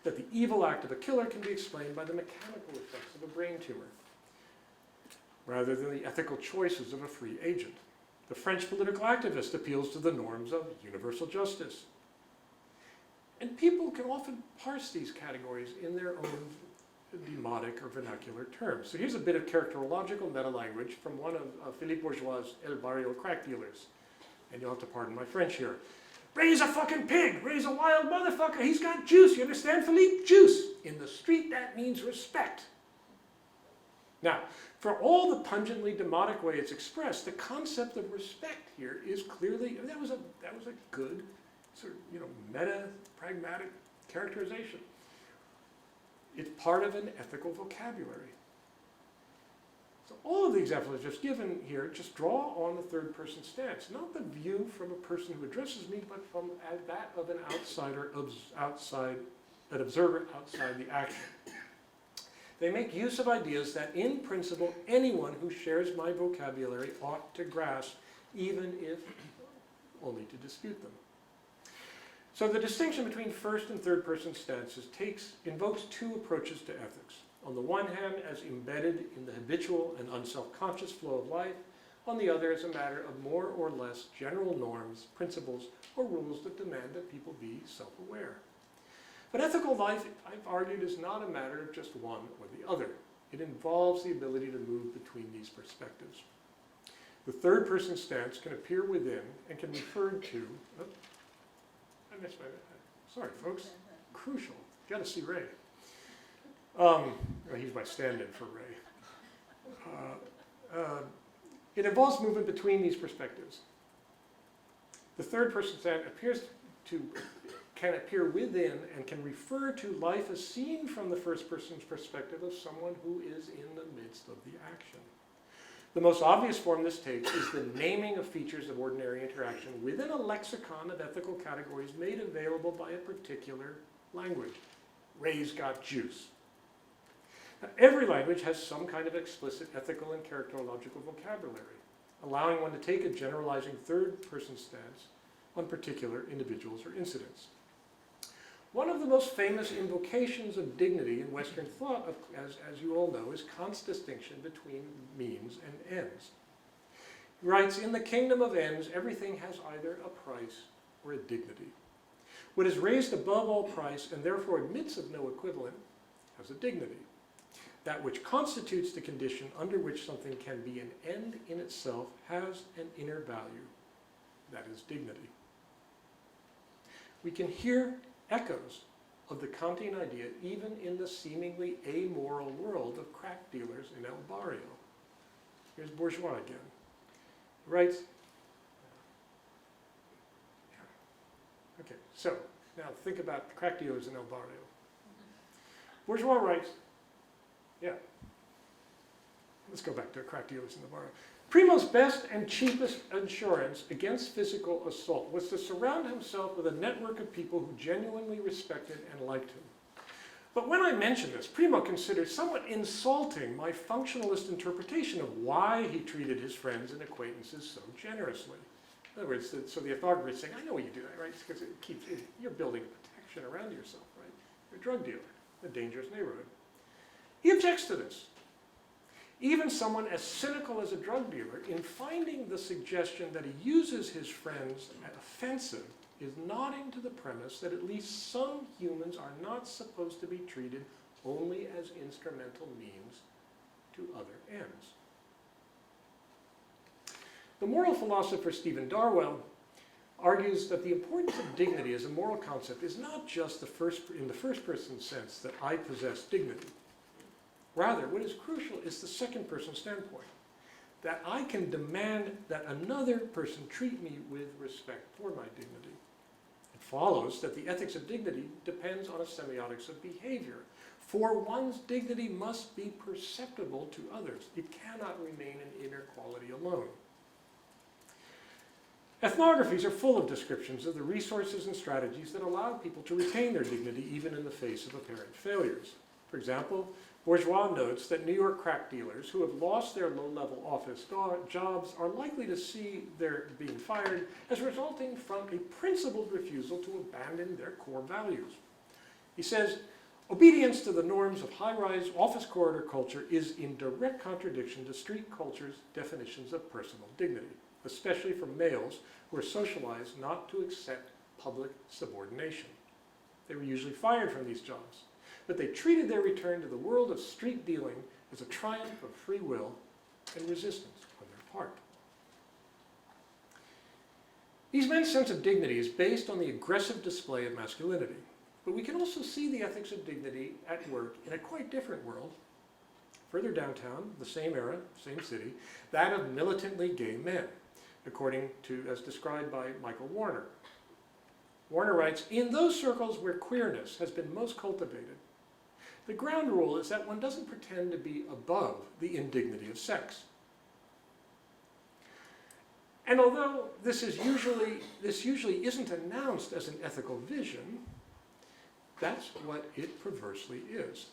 that the evil act of a killer can be explained by the mechanical effects of a brain tumor, rather than the ethical choices of a free agent. The French political activist appeals to the norms of universal justice. And people can often parse these categories in their own demotic or vernacular terms. So here's a bit of characterological meta-language from one of Philippe Bourgeois' El Barrio crack dealers. And you'll have to pardon my French here. Raise a fucking pig, raise a wild motherfucker, he's got juice, you understand, Philippe? Juice. In the street, that means respect. Now, for all the pungently demotic way it's expressed, the concept of respect here is clearly, that was a good sort of, meta, pragmatic characterization. It's part of an ethical vocabulary. So all of the examples I've just given here just draw on the third person stance, not the view from a person who addresses me, but from that of an outsider, an observer outside the action. They make use of ideas that, in principle, anyone who shares my vocabulary ought to grasp, even if only to dispute them. So the distinction between first and third person stances invokes two approaches to ethics. On the one hand, as embedded in the habitual and unself-conscious flow of life, on the other as a matter of more or less general norms, principles, or rules that demand that people be self-aware. But ethical life, I've argued, is not a matter of just one or the other. It involves the ability to move between these perspectives. The third person stance can appear within and can refer to, I missed my, sorry folks, crucial, you gotta see Ray. He's my stand-in for Ray. It involves movement between these perspectives. The third person stance can appear within and can refer to life as seen from the first person's perspective of someone who is in the midst of the action. The most obvious form this takes is the naming of features of ordinary interaction within a lexicon of ethical categories made available by a particular language. Ray's got juice. Now, every language has some kind of explicit ethical and characterological vocabulary, allowing one to take a generalizing third-person stance on particular individuals or incidents. One of the most famous invocations of dignity in Western thought, as you all know, is Kant's distinction between means and ends. He writes, in the kingdom of ends, everything has either a price or a dignity. What is raised above all price and therefore admits of no equivalent has a dignity. That which constitutes the condition under which something can be an end in itself has an inner value. That is dignity. We can hear echoes of the Kantian idea even in the seemingly amoral world of crack dealers in El Barrio. Here's Bourgeois again. He writes, okay, so now think about crack dealers in El Barrio. Bourgeois writes, let's go back to crack dealers in the barrio. Primo's best and cheapest insurance against physical assault was to surround himself with a network of people who genuinely respected and liked him. But when I mention this, Primo considered somewhat insulting my functionalist interpretation of why he treated his friends and acquaintances so generously. In other words, so the ethnographer is saying, I know why you do that, right? It's because you're building protection around yourself, right? You're a drug dealer, a dangerous neighborhood. He objects to this. Even someone as cynical as a drug dealer, in finding the suggestion that he uses his friends offensive, is nodding to the premise that at least some humans are not supposed to be treated only as instrumental means to other ends. The moral philosopher Stephen Darwell argues that the importance of dignity as a moral concept is not just in the first person sense that I possess dignity. Rather, what is crucial is the second person standpoint, that I can demand that another person treat me with respect for my dignity. It follows that the ethics of dignity depends on a semiotics of behavior, for one's dignity must be perceptible to others. It cannot remain an inner quality alone. Ethnographies are full of descriptions of the resources and strategies that allow people to retain their dignity even in the face of apparent failures. For example, Bourgeois notes that New York crack dealers who have lost their low-level office jobs are likely to see their being fired as resulting from a principled refusal to abandon their core values. He says, obedience to the norms of high-rise office corridor culture is in direct contradiction to street culture's definitions of personal dignity, especially for males who are socialized not to accept public subordination. They were usually fired from these jobs, but they treated their return to the world of street dealing as a triumph of free will and resistance on their part. These men's sense of dignity is based on the aggressive display of masculinity, but we can also see the ethics of dignity at work in a quite different world. Further downtown, the same era, same city, that of militantly gay men, according to, as described by Michael Warner. Warner writes, in those circles where queerness has been most cultivated, the ground rule is that one doesn't pretend to be above the indignity of sex. And although this usually isn't announced as an ethical vision, that's what it perversely is.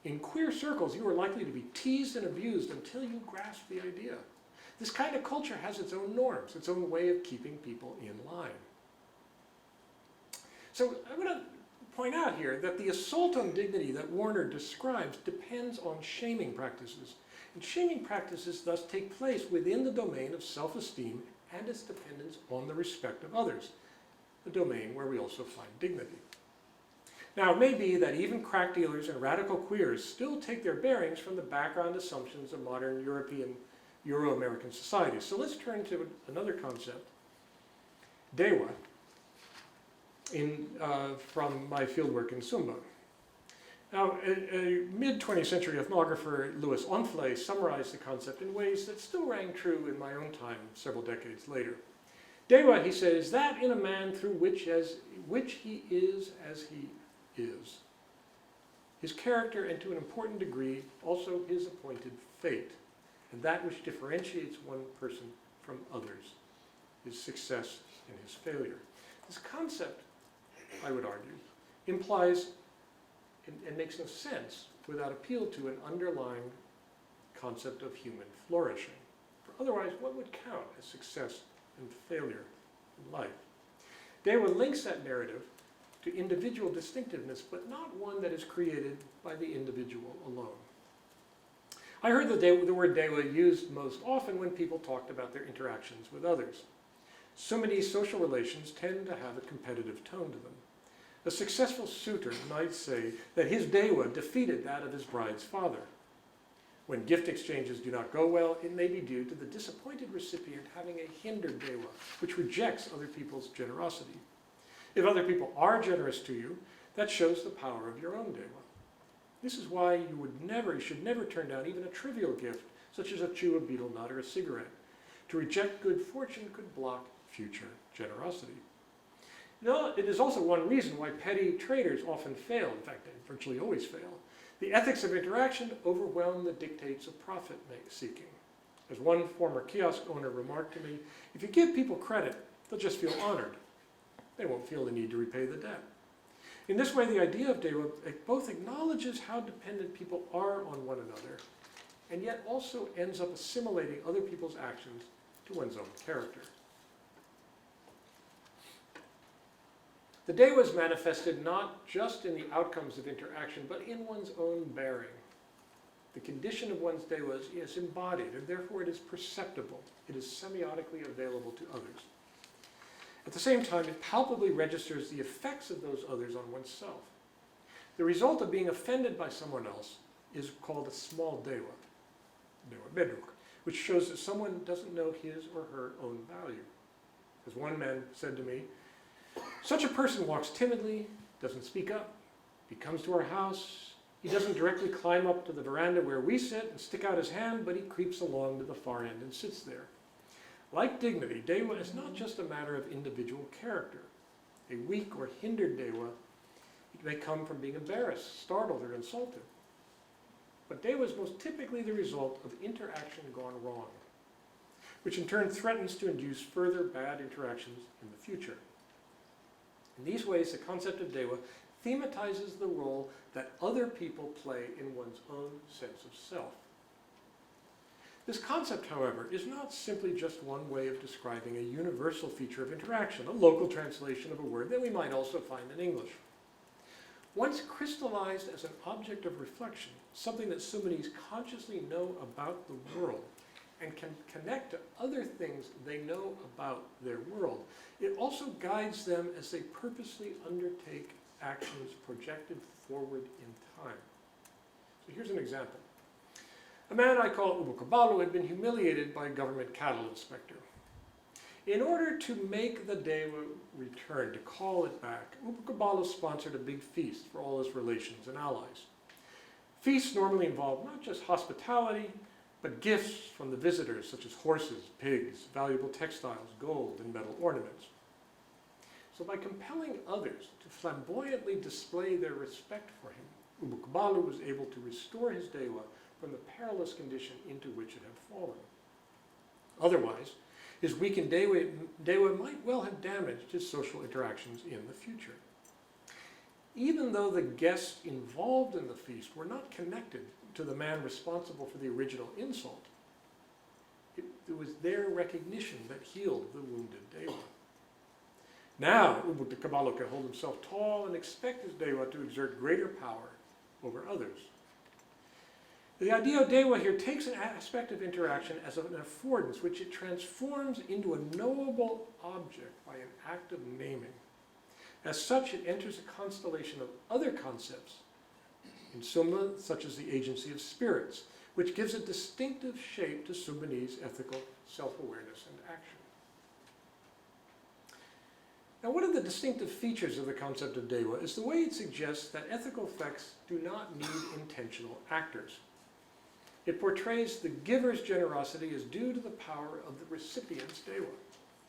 In queer circles, you are likely to be teased and abused until you grasp the idea. This kind of culture has its own norms, its own way of keeping people in line. So I'm going to point out here that the assault on dignity that Warner describes depends on shaming practices. And shaming practices thus take place within the domain of self-esteem and its dependence on the respect of others, the domain where we also find dignity. Now, it may be that even crack dealers and radical queers still take their bearings from the background assumptions of modern European, Euro-American societies. So let's turn to another concept, Dewa, from my fieldwork in Sumba. Now, a mid-20th century ethnographer, Louis Onflay, summarized the concept in ways that still rang true in my own time several decades later. Dewa, he said, is that in a man through which he is as he is. His character, and to an important degree, also his appointed fate, and that which differentiates one person from others, his success and his failure. This concept, I would argue, implies and makes no sense without appeal to an underlying concept of human flourishing. For otherwise, what would count as success and failure in life? Dewa links that narrative to individual distinctiveness, but not one that is created by the individual alone. I heard the word Dewa used most often when people talked about their interactions with others. So many social relations tend to have a competitive tone to them. A successful suitor might say that his Dewa defeated that of his bride's father. When gift exchanges do not go well, it may be due to the disappointed recipient having a hindered Dewa, which rejects other people's generosity. If other people are generous to you, that shows the power of your own Dewa. This is why you should never turn down even a trivial gift, such as a chew of betel nut or a cigarette. To reject good fortune could block future generosity. No, it is also one reason why petty traders often fail. In fact, they virtually always fail. The ethics of interaction overwhelm the dictates of profit-seeking. As one former kiosk owner remarked to me, if you give people credit, they'll just feel honored. They won't feel the need to repay the debt. In this way, the idea of Dewa both acknowledges how dependent people are on one another, and yet also ends up assimilating other people's actions to one's own character. The Dewa is manifested not just in the outcomes of interaction, but in one's own bearing. The condition of one's Dewa is embodied, and therefore it is perceptible. It is semiotically available to others. At the same time, it palpably registers the effects of those others on oneself. The result of being offended by someone else is called a small Dewa, Dewa bedrock, which shows that someone doesn't know his or her own value. As one man said to me, such a person walks timidly, doesn't speak up. He comes to our house. He doesn't directly climb up to the veranda where we sit and stick out his hand, but he creeps along to the far end and sits there. Like dignity, Dewa is not just a matter of individual character. A weak or hindered Dewa may come from being embarrassed, startled, or insulted. But Dewa is most typically the result of interaction gone wrong, which in turn threatens to induce further bad interactions in the future. In these ways, the concept of Dewa thematizes the role that other people play in one's own sense of self. This concept, however, is not simply just one way of describing a universal feature of interaction, a local translation of a word that we might also find in English. Once crystallized as an object of reflection, something that Sudanese consciously know about the world and can connect to other things they know about their world, it also guides them as they purposely undertake actions projected forward in time. So here's an example. A man I call Ubukabalu had been humiliated by a government cattle inspector. In order to make the Dewa return, to call it back, Ubukabalu sponsored a big feast for all his relations and allies. Feasts normally involve not just hospitality, but gifts from the visitors, such as horses, pigs, valuable textiles, gold, and metal ornaments. So by compelling others to flamboyantly display their respect for him, Ubukabalu was able to restore his Dewa from the perilous condition into which it had fallen. Otherwise, his weakened Dewa might well have damaged his social interactions in the future. even though the guests involved in the feast were not connected to the man responsible for the original insult. It was their recognition that healed the wounded Dewa. Now, Ubuntu Kabalo can hold himself tall and expect his Dewa to exert greater power over others. The idea of Dewa here takes an aspect of interaction as an affordance, which it transforms into a knowable object by an act of naming. As such, it enters a constellation of other concepts in Sumba, such as the agency of spirits, which gives a distinctive shape to Sumbanese ethical self-awareness and action. Now, one of the distinctive features of the concept of Dewa is the way it suggests that ethical effects do not need intentional actors. It portrays the giver's generosity as due to the power of the recipient's Dewa,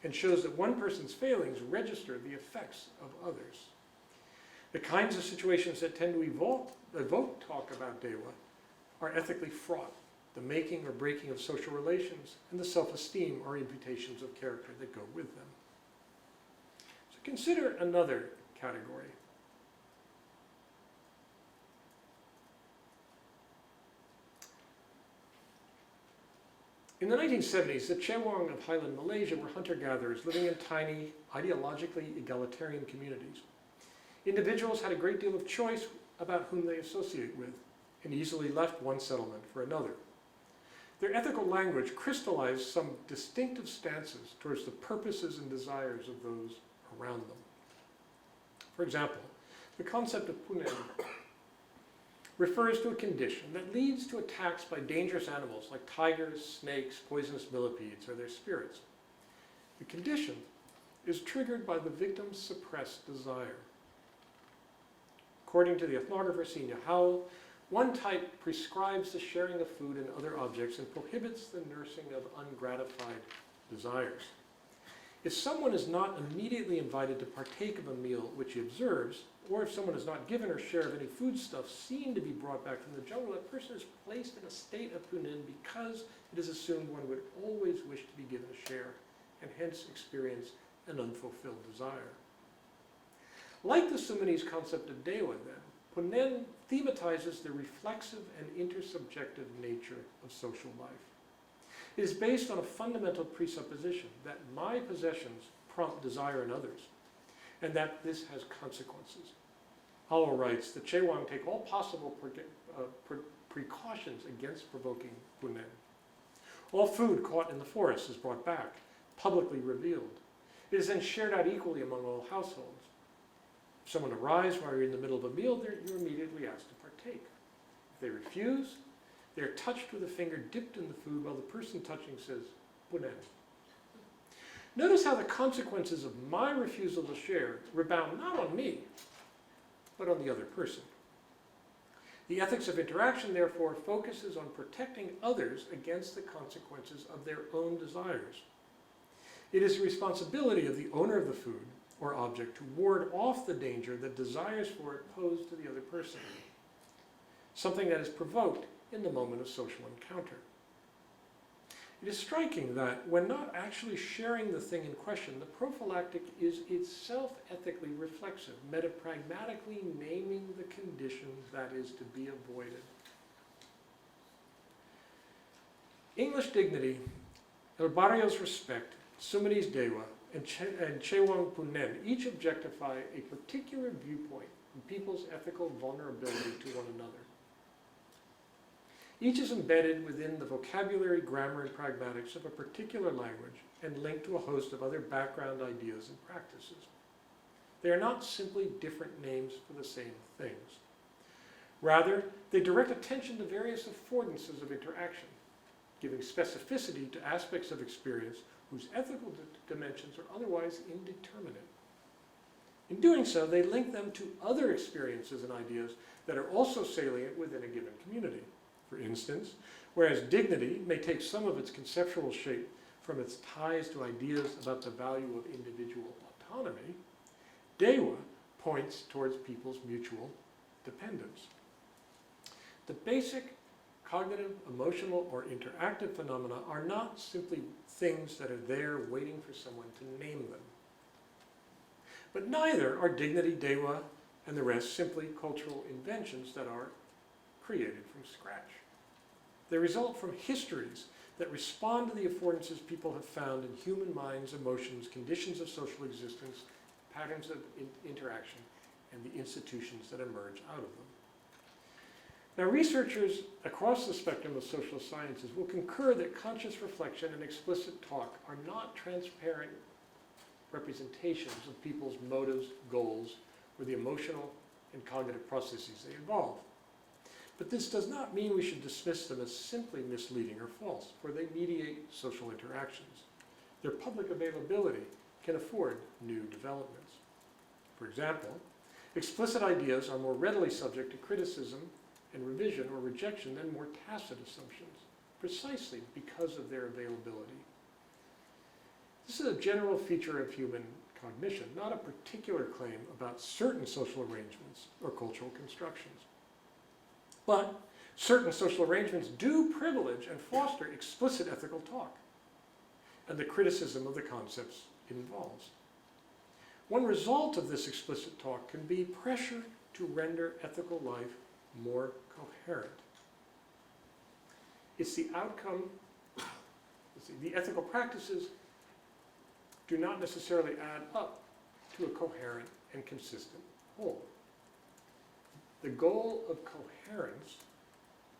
and shows that one person's failings register the effects of others. The kinds of situations that tend to evoke talk about Dewa are ethically fraught, the making or breaking of social relations, and the self-esteem or imputations of character that go with them. So consider another category. In the 1970s, the Chewang of Highland Malaysia were hunter-gatherers living in tiny, ideologically egalitarian communities. Individuals had a great deal of choice about whom they associate with, and easily left one settlement for another. Their ethical language crystallized some distinctive stances towards the purposes and desires of those around them. For example, the concept of punen refers to a condition that leads to attacks by dangerous animals like tigers, snakes, poisonous millipedes, or their spirits. The condition is triggered by the victim's suppressed desire. According to the ethnographer Sina Howell, one type prescribes the sharing of food and other objects and prohibits the nursing of ungratified desires. If someone is not immediately invited to partake of a meal which he observes, or if someone is not given her share of any foodstuffs seen to be brought back from the jungle, that person is placed in a state of punin because it is assumed one would always wish to be given a share, and hence experience an unfulfilled desire. Like the Sudanese concept of Dewa, then, punen thematizes the reflexive and intersubjective nature of social life. It is based on a fundamental presupposition that my possessions prompt desire in others, and that this has consequences. Howell writes, the Chewang take all possible precautions against provoking punen. All food caught in the forest is brought back, publicly revealed. It is then shared out equally among all households. If someone arrives while you're in the middle of a meal, you're immediately asked to partake. If they refuse, they are touched with a finger dipped in the food while the person touching says, punen. Notice how the consequences of my refusal to share rebound not on me, but on the other person. The ethics of interaction, therefore, focuses on protecting others against the consequences of their own desires. It is the responsibility of the owner of the food or object to ward off the danger that desires for it pose to the other person, something that is provoked in the moment of social encounter. It is striking that when not actually sharing the thing in question, the prophylactic is itself ethically reflexive, metapragmatically naming the condition that is to be avoided. English dignity, El Barrio's respect, Sudanese Dewa, and Chewang Punen each objectify a particular viewpoint in people's ethical vulnerability to one another. Each is embedded within the vocabulary, grammar, and pragmatics of a particular language and linked to a host of other background ideas and practices. They are not simply different names for the same things. Rather, they direct attention to various affordances of interaction, giving specificity to aspects of experience whose ethical dimensions are otherwise indeterminate. In doing so, they link them to other experiences and ideas that are also salient within a given community. For instance, whereas dignity may take some of its conceptual shape from its ties to ideas about the value of individual autonomy, Dewa points towards people's mutual dependence. The basic cognitive, emotional, or interactive phenomena are not simply things that are there waiting for someone to name them. But neither are dignity, Dewa, and the rest simply cultural inventions that are created from scratch. They result from histories that respond to the affordances people have found in human minds, emotions, conditions of social existence, patterns of interaction, and the institutions that emerge out of them. Now, researchers across the spectrum of social sciences will concur that conscious reflection and explicit talk are not transparent representations of people's motives, goals, or the emotional and cognitive processes they involve. But this does not mean we should dismiss them as simply misleading or false, for they mediate social interactions. Their public availability can afford new developments. For example, explicit ideas are more readily subject to criticism and revision or rejection than more tacit assumptions, precisely because of their availability. This is a general feature of human cognition, not a particular claim about certain social arrangements or cultural constructions. But certain social arrangements do privilege and foster explicit ethical talk and the criticism of the concepts it involves. One result of this explicit talk can be pressure to render ethical life more coherent. It's the outcome, the ethical practices do not necessarily add up to a coherent and consistent whole. The goal of coherence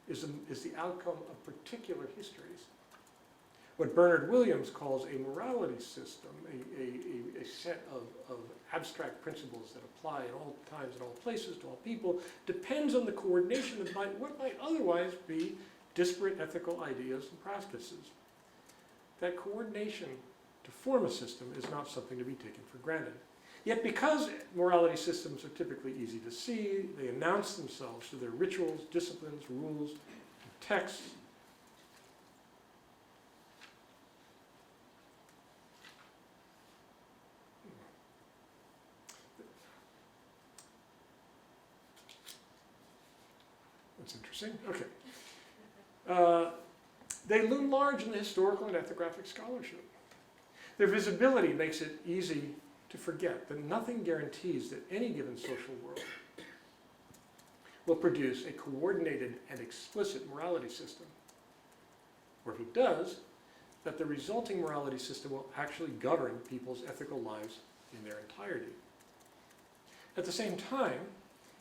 is the outcome of particular histories. What Bernard Williams calls a morality system, a set of abstract principles that apply at all times, at all places, to all people, depends on the coordination of what might otherwise be disparate ethical ideas and practices. That coordination to form a system is not something to be taken for granted. Yet because morality systems are typically easy to see, they announce themselves through their rituals, disciplines, rules, and texts. That's interesting. Okay. They loom large in the historical and ethnographic scholarship. Their visibility makes it easy to forget that nothing guarantees that any given social world will produce a coordinated and explicit morality system. Or if it does, that the resulting morality system will actually govern people's ethical lives in their entirety. At the same time,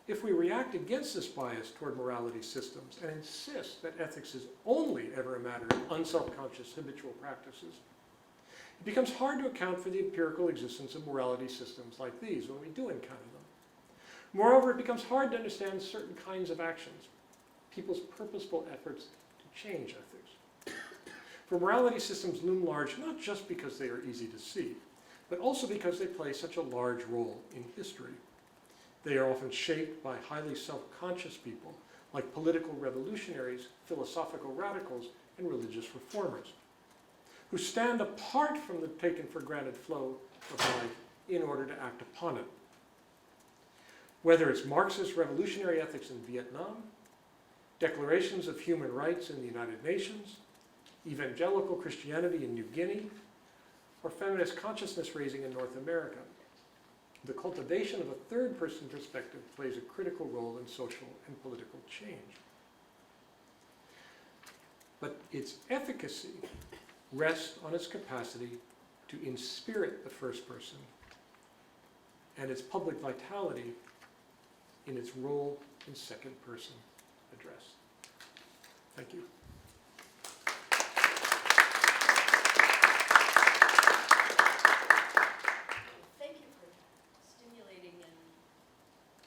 if we react against this bias toward morality systems and insist that ethics is only ever a matter of unself-conscious habitual practices, it becomes hard to account for the empirical existence of morality systems like these when we do encounter them. Moreover, it becomes hard to understand certain kinds of actions, people's purposeful efforts to change ethics. For morality systems loom large not just because they are easy to see, but also because they play such a large role in history. They are often shaped by highly self-conscious people, like political revolutionaries, philosophical radicals, and religious reformers, who stand apart from the taken-for-granted flow of life in order to act upon it. Whether it's Marxist revolutionary ethics in Vietnam, declarations of human rights in the United Nations, evangelical Christianity in New Guinea, or feminist consciousness raising in North America, the cultivation of a third-person perspective plays a critical role in social and political change. But its efficacy rests on its capacity to inspirit the first person and its public vitality in its role in second-person address. Thank you. Thank you for stimulating and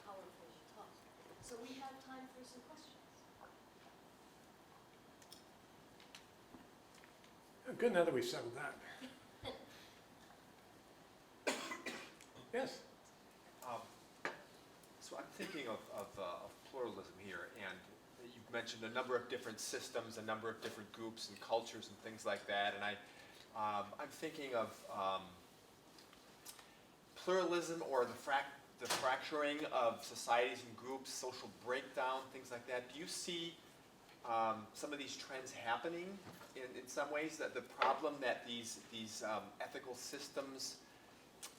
powerful talk. So we have time for some questions. Good, now that we've settled that. Yes? So I'm thinking of pluralism here, and you've mentioned a number of different systems, a number of different groups and cultures and things like that, and I'm thinking of pluralism or the fracturing of societies and groups, social breakdown, things like that. Do you see some of these trends happening in some ways, that the problem that these ethical systems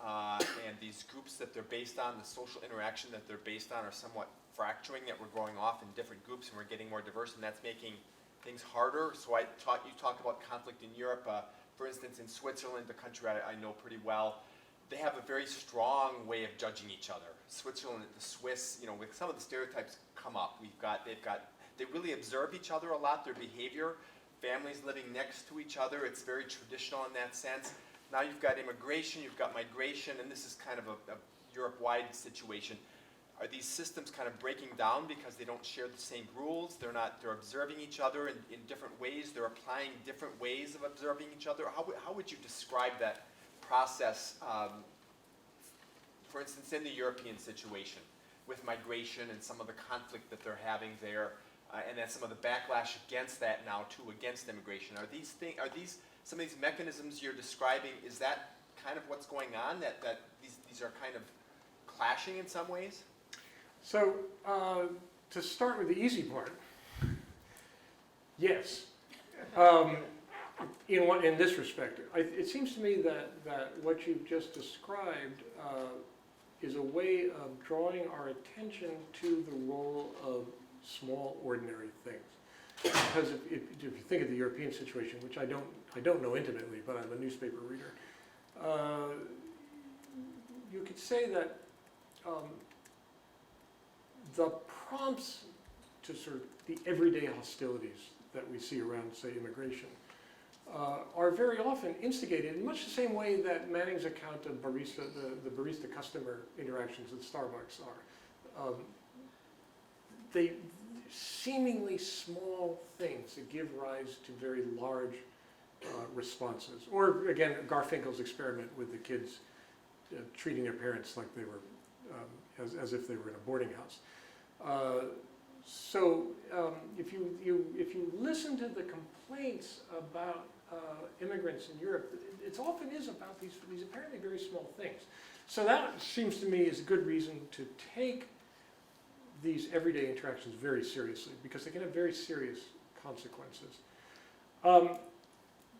and these groups that they're based on, the social interaction that they're based on, are somewhat fracturing, that we're going off in different groups and we're getting more diverse, and that's making things harder. So you talk about conflict in Europe. For instance, in Switzerland, the country I know pretty well, they have a very strong way of judging each other. Switzerland, the Swiss, with some of the stereotypes come up. They really observe each other a lot, their behavior. Families living next to each other, it's very traditional in that sense. Now you've got immigration, you've got migration, and this is kind of a Europe-wide situation. Are these systems kind of breaking down because they don't share the same rules? They're observing each other in different ways. They're applying different ways of observing each other. How would you describe that process, for instance, in the European situation with migration and some of the conflict that they're having there, and then some of the backlash against that now too, against immigration? Are these some of these mechanisms you're describing, is that kind of what's going on, that these are kind of clashing in some ways? So, to start with the easy part, yes. In this respect, it seems to me that what you've just described is a way of drawing our attention to the role of small, ordinary things. Because if you think of the European situation, which I don't know intimately, but I'm a newspaper reader, you could say that the prompts to sort of the everyday hostilities that we see around, say, immigration, are very often instigated in much the same way that Manning's account of the barista-customer interactions at Starbucks are. They seemingly small things that give rise to very large responses. Or again, Garfinkel's experiment with the kids treating their parents like they were, as if they were in a boarding house. So if you listen to the complaints about immigrants in Europe, it often is about these apparently very small things. So that seems to me is a good reason to take these everyday interactions very seriously, because they can have very serious consequences.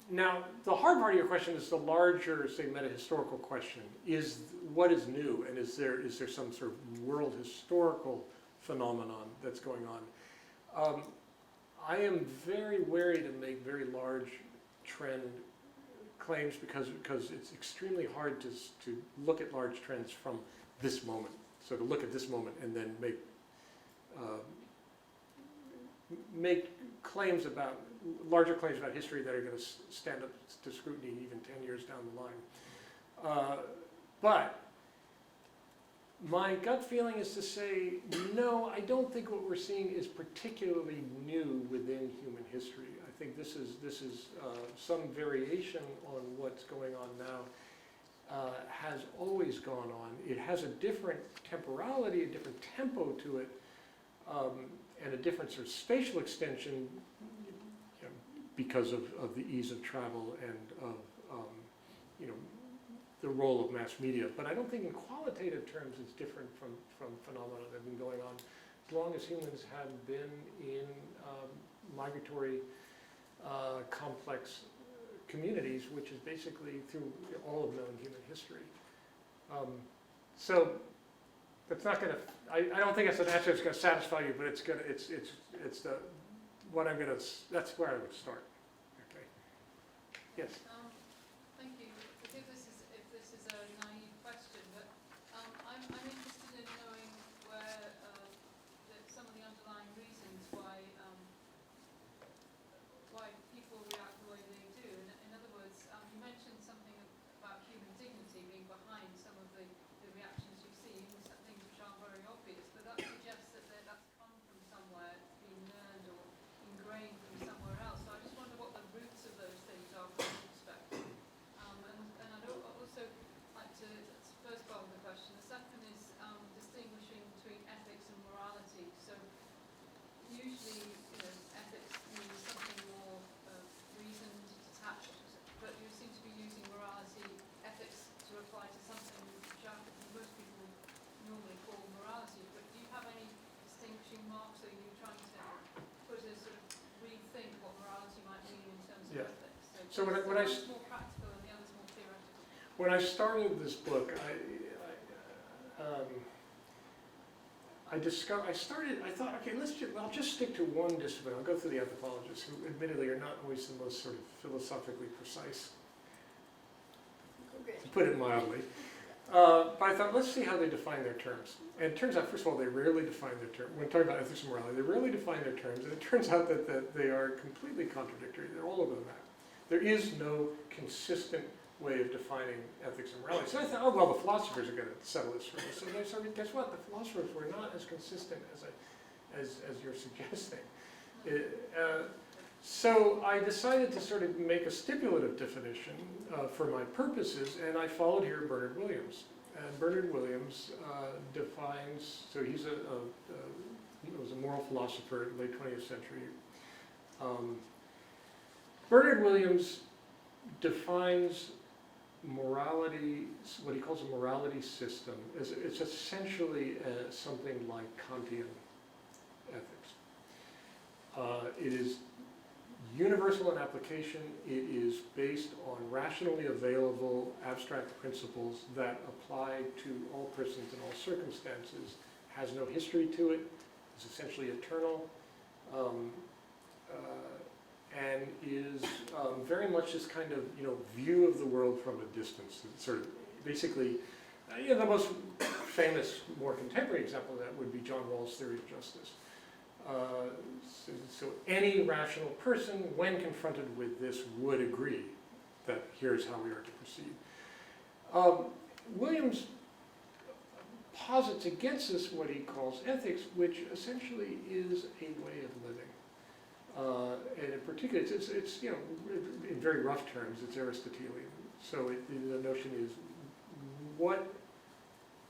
Now, the hard part of your question is the larger, say, meta-historical question: is what is new, and is there some sort of world historical phenomenon that's going on? I am very wary to make very large trend claims because it's extremely hard to look at large trends from this moment. So to look at this moment and then make larger claims about history that are going to stand up to scrutiny even 10 years down the line. But my gut feeling is to say, no, I don't think what we're seeing is particularly new within human history. I think this is some variation on what's going on now. Has always gone on. It has a different temporality, a different tempo to it, and a different sort of spatial extension, because of the ease of travel and of the role of mass media. But I don't think in qualitative terms it's different from phenomena that have been going on as long as humans have been in migratory, complex communities, which is basically through all of known human history. So that's not going to. I don't think it's an answer that's going to satisfy you, but it's going to. It's the what I'm going to. That's where I would start. Okay. Yes. Thank you. Forgive if this is a naive question, but I'm interested in knowing where some of the underlying reasons why people react the way they do. In other words, you mentioned something about human dignity being behind some of the reactions you see, even some things which aren't very obvious, but that suggests that that's come from somewhere, been learned or ingrained from somewhere else. So I just wonder what the roots of those things are from your perspective. And I'd also like to, that's the first part of the question. The second is distinguishing between ethics and morality. So usually, ethics means something more reasoned, detached, but you seem to be using ethics to apply to something which most people normally call morality. But do you have any distinguishing marks? Are you trying to put a sort of rethink what morality might mean in terms of ethics? So when I one's more practical and the other's more theoretical. when I started this book, I thought, okay, I'll just stick to one discipline. I'll go through the anthropologists, who admittedly are not always the most sort of philosophically precise, to put it mildly. But I thought, let's see how they define their terms. And it turns out, first of all, they rarely define their terms. When talking about ethics and morality, they rarely define their terms, and it turns out that they are completely contradictory. They're all over the map. There is no consistent way of defining ethics and morality. So I thought, oh, well, the philosophers are going to settle this for us. So guess what? The philosophers were not as consistent as you're suggesting. So I decided to sort of make a stipulative definition for my purposes, and I followed here Bernard Williams. And Bernard Williams defines, so he was a moral philosopher in the late 20th century. Bernard Williams defines morality, what he calls a morality system, it's essentially something like Kantian ethics. It is universal in application. It is based on rationally available abstract principles that apply to all persons in all circumstances, has no history to it, is essentially eternal, and is very much this kind of view of the world from a distance. It's sort of basically, the most famous, more contemporary example of that would be John Rawls' theory of justice. So any rational person, when confronted with this, would agree that here's how we are to proceed. Williams posits against this what he calls ethics, which essentially is a way of living. And in particular, it's in very rough terms, it's Aristotelian. So the notion is, what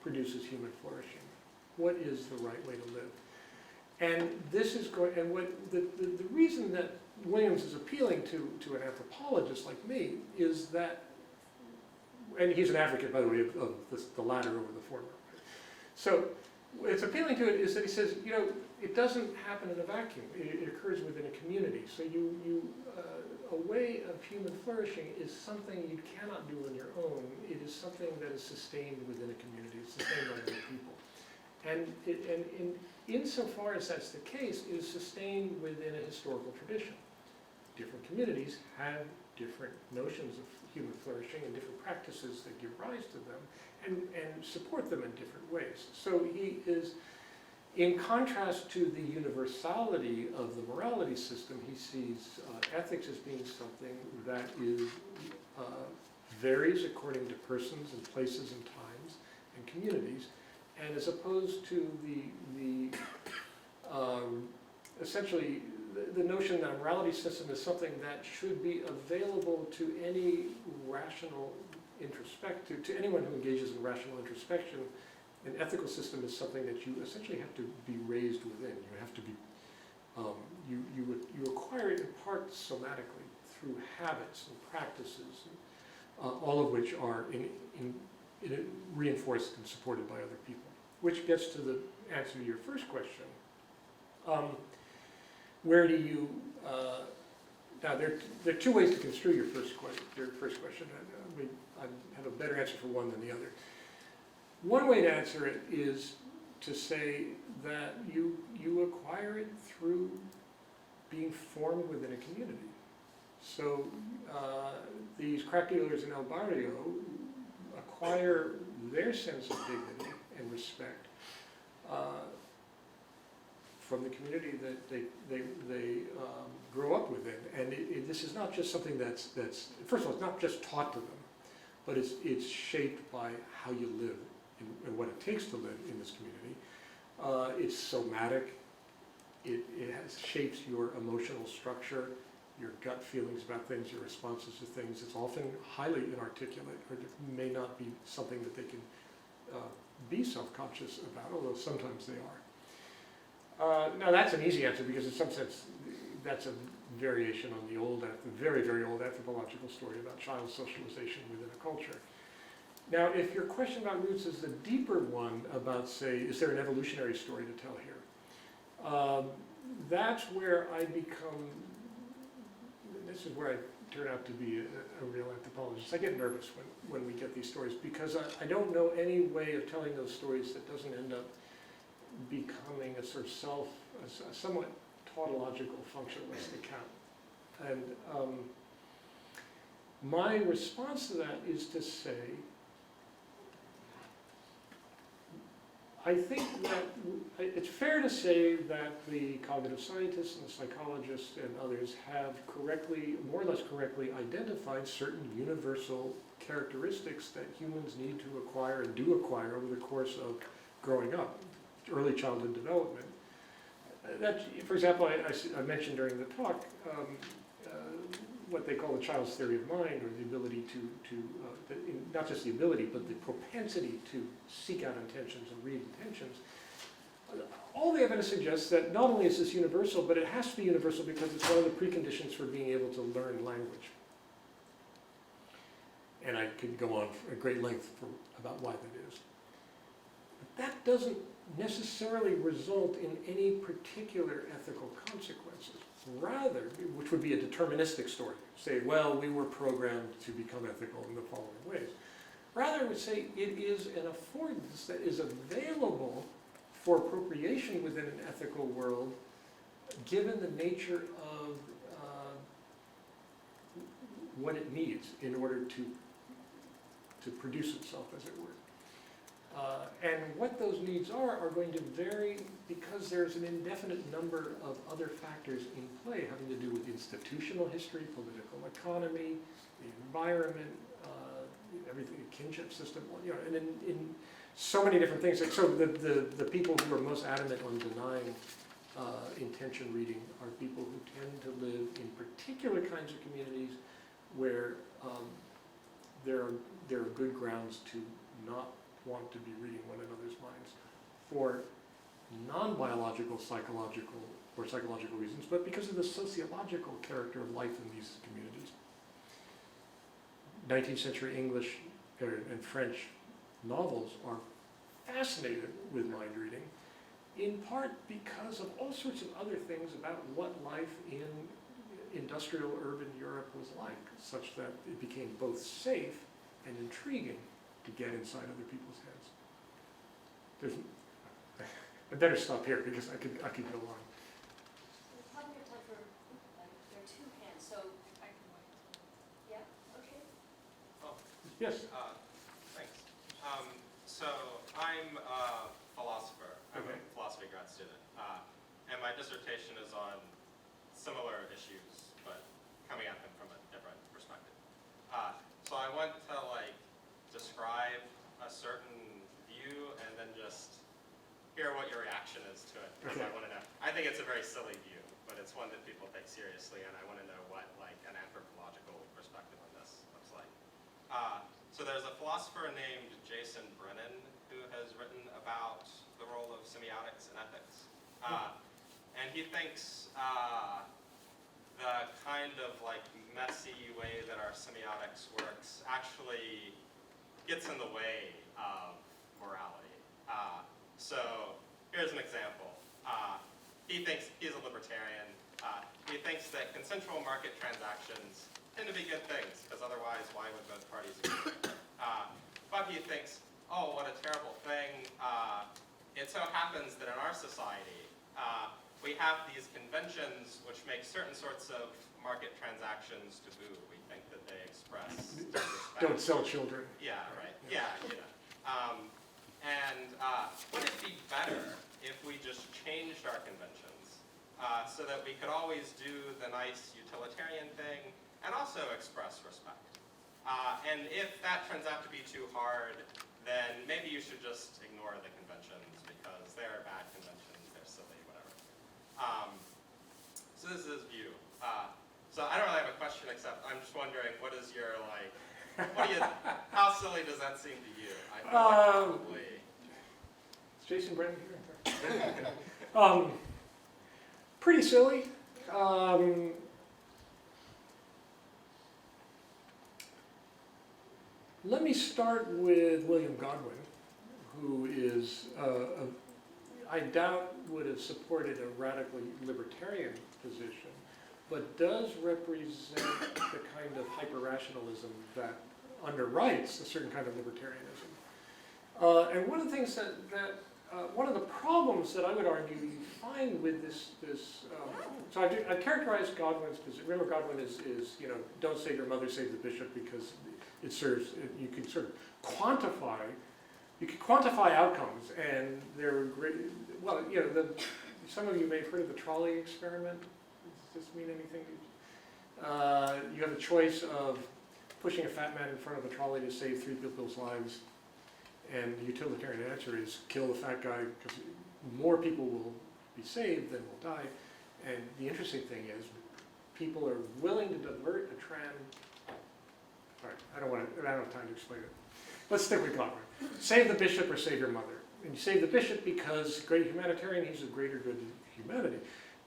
produces human flourishing? What is the right way to live? And this is going, and what the reason that Williams is appealing to an anthropologist like me is that, and he's an advocate, by the way, of the latter over the former. So it's appealing to it is that he says, it doesn't happen in a vacuum. It occurs within a community. So a way of human flourishing is something you cannot do on your own. It is something that is sustained within a community. It's sustained by other people. And insofar as that's the case, it is sustained within a historical tradition. Different communities have different notions of human flourishing and different practices that give rise to them and support them in different ways. So he is, in contrast to the universality of the morality system, he sees ethics as being something that is varies according to persons and places and times and communities, and as opposed to essentially the notion that a morality system is something that should be available to any rational to anyone who engages in rational introspection. An ethical system is something that you essentially have to be raised within. You have to be, you acquire it in part somatically through habits and practices, all of which are reinforced and supported by other people. Which gets to the answer to your first question. Where do you, now there are two ways to construe your first question. I have a better answer for one than the other. One way to answer it is to say that you acquire it through being formed within a community. So these crack dealers in El Barrio acquire their sense of dignity and respect from the community that they grow up within. And this is not just something that's first of all, it's not just taught to them, but it's shaped by how you live and what it takes to live in this community. It's somatic. It shapes your emotional structure, your gut feelings about things, your responses to things. It's often highly inarticulate, or it may not be something that they can be self-conscious about, although sometimes they are. Now that's an easy answer because in some sense that's a variation on the old, very, very old anthropological story about child socialization within a culture. Now if your question about roots is the deeper one about, say, is there an evolutionary story to tell here? That's where I become this is where I turn out to be a real anthropologist. I get nervous when we get these stories because I don't know any way of telling those stories that doesn't end up becoming a sort of a somewhat tautological functionalist account. And my response to that is to say, I think that it's fair to say that the cognitive scientists and the psychologists and others have correctly, more or less correctly, identified certain universal characteristics that humans need to acquire and do acquire over the course of growing up, early childhood development. That, for example, I mentioned during the talk what they call the child's theory of mind, or the ability not just the ability, but the propensity to seek out intentions and read intentions. All the evidence suggests that not only is this universal, but it has to be universal because it's one of the preconditions for being able to learn language. And I could go on at great length about why that is. But that doesn't necessarily result in any particular ethical consequences. Rather, which would be a deterministic story, say, well, we were programmed to become ethical in the following ways. Rather, I would say it is an affordance that is available for appropriation within an ethical world, given the nature of what it needs in order to produce itself, as it were. And what those needs are going to vary because there's an indefinite number of other factors in play having to do with institutional history, political economy, the environment, everything, the kinship system, and in so many different things. So the people who are most adamant on denying intention reading are people who tend to live in particular kinds of communities where there are good grounds to not want to be reading one another's minds for non-biological, psychological reasons, but because of the sociological character of life in these communities. 19th century English and French novels are fascinated with mind reading, in part because of all sorts of other things about what life in industrial urban Europe was like, such that it became both safe and intriguing to get inside other people's heads. I better stop here because I could go on. We probably have time for, there are two hands, so I can wait. Yeah, okay. Oh, Yes. thanks. So I'm a philosopher. I'm Okay. a philosophy grad student. And my dissertation is on similar issues, but coming at them from a different perspective. So I want to describe a certain view and then just hear what your reaction is to it, because I want to know. I think it's a very silly view, but it's one that people take seriously, and I want to know what an anthropological perspective on this looks like. So there's a philosopher named Jason Brennan who has written about the role of semiotics in ethics, and he thinks the kind of messy way that our semiotics works actually gets in the way of morality. So here's an example. He thinks, he's a libertarian, he thinks that consensual market transactions tend to be good things, because otherwise why would both parties agree? But he thinks, oh, what a terrible thing. It so happens that in our society, we have these conventions which make certain sorts of market transactions taboo. We think that they express disrespect. Don't sell children. Yeah, right. Yeah, and would it be better if we just changed our conventions so that we could always do the nice utilitarian thing and also express respect? And if that turns out to be too hard, then maybe you should just ignore the conventions because they're bad conventions, they're silly, whatever. So this is his view. So I don't really have a question, except I'm just wondering, what is your, how silly does that seem to you? I feel probably... Is Jason Brennan here? Pretty silly. Let me start with William Godwin, who is, I doubt would have supported a radically libertarian position, but does represent the kind of hyper-rationalism that underwrites a certain kind of libertarianism. And one of the things one of the problems that I would argue you find with so I characterize Godwin's position. Remember, Godwin is don't save your mother, save the bishop, because it serves. You can sort of quantify. You can quantify outcomes, and they're great. Well, some of you may have heard of the trolley experiment. Does this mean anything? You have a choice of pushing a fat man in front of a trolley to save 3 people's lives. And the utilitarian answer is kill the fat guy, because more people will be saved than will die. And the interesting thing is, people are willing to divert a tram. All right, I don't have time to explain it. Let's stick with Godwin. Save the bishop or save your mother. And you save the bishop because great humanitarian, he's a greater good to humanity.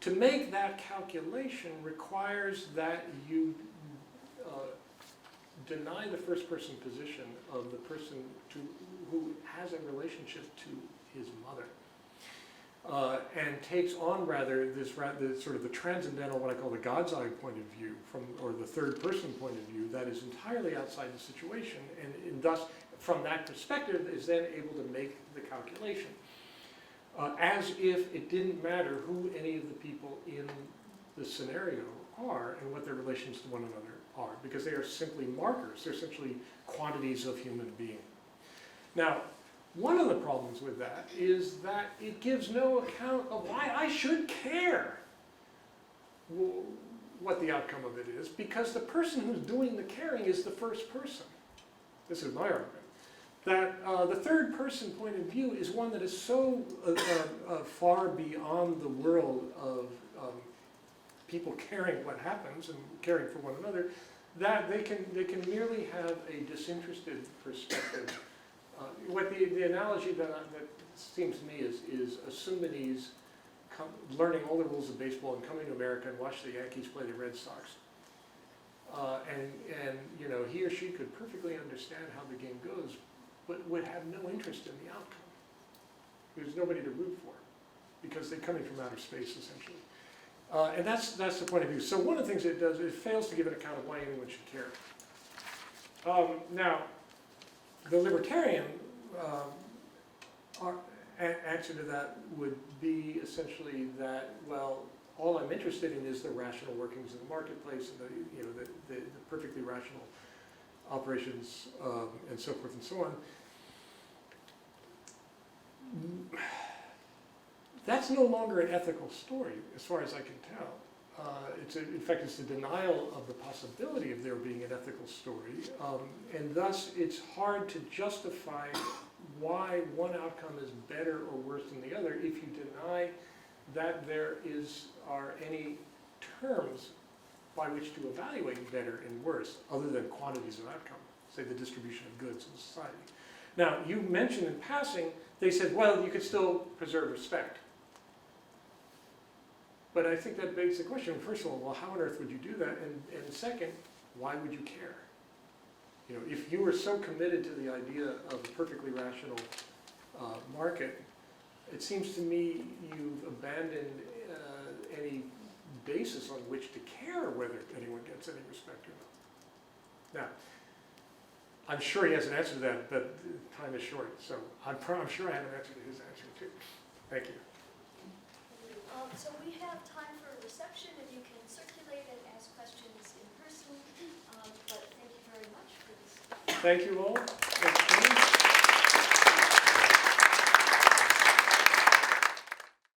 To make that calculation requires that you deny the first person position of the person who has a relationship to his mother, and takes on rather this sort of the transcendental, what I call the God's eye point of view, or the third person point of view that is entirely outside the situation, and thus from that perspective is then able to make the calculation, as if it didn't matter who any of the people in the scenario are and what their relations to one another are, because they are simply markers. They're essentially quantities of human being. Now, one of the problems with that is that it gives no account of why I should care what the outcome of it is, because the person who's doing the caring is the first person. This is my argument. That the third person point of view is one that is so far beyond the world of people caring what happens and caring for one another, that they can merely have a disinterested perspective. The analogy that seems to me is a Sudanese learning all the rules of baseball and coming to America and watch the Yankees play the Red Sox. And he or she could perfectly understand how the game goes, but would have no interest in the outcome. There's nobody to root for, because they're coming from outer space, essentially. And that's the point of view. So one of the things it does, it fails to give an account of why anyone should care. Now, the libertarian answer to that would be essentially that, well, all I'm interested in is the rational workings of the marketplace and the perfectly rational operations and so forth and so on. That's no longer an ethical story, as far as I can tell. In fact, it's the denial of the possibility of there being an ethical story, and thus it's hard to justify why one outcome is better or worse than the other if you deny that there are any terms by which to evaluate better and worse, other than quantities of outcome, say the distribution of goods in society. Now, you mentioned in passing, they said, well, you could still preserve respect. But I think that begs the question, first of all, well, how on earth would you do that? And second, why would you care? If you were so committed to the idea of a perfectly rational market, it seems to me you've abandoned any basis on which to care whether anyone gets any respect or not. Now, I'm sure he has an answer to that, but time is short, so I'm sure I have an answer to his answer too. Thank you. So we have time for a reception, and you can circulate and ask questions in person, but thank you very much for this. Thank you all.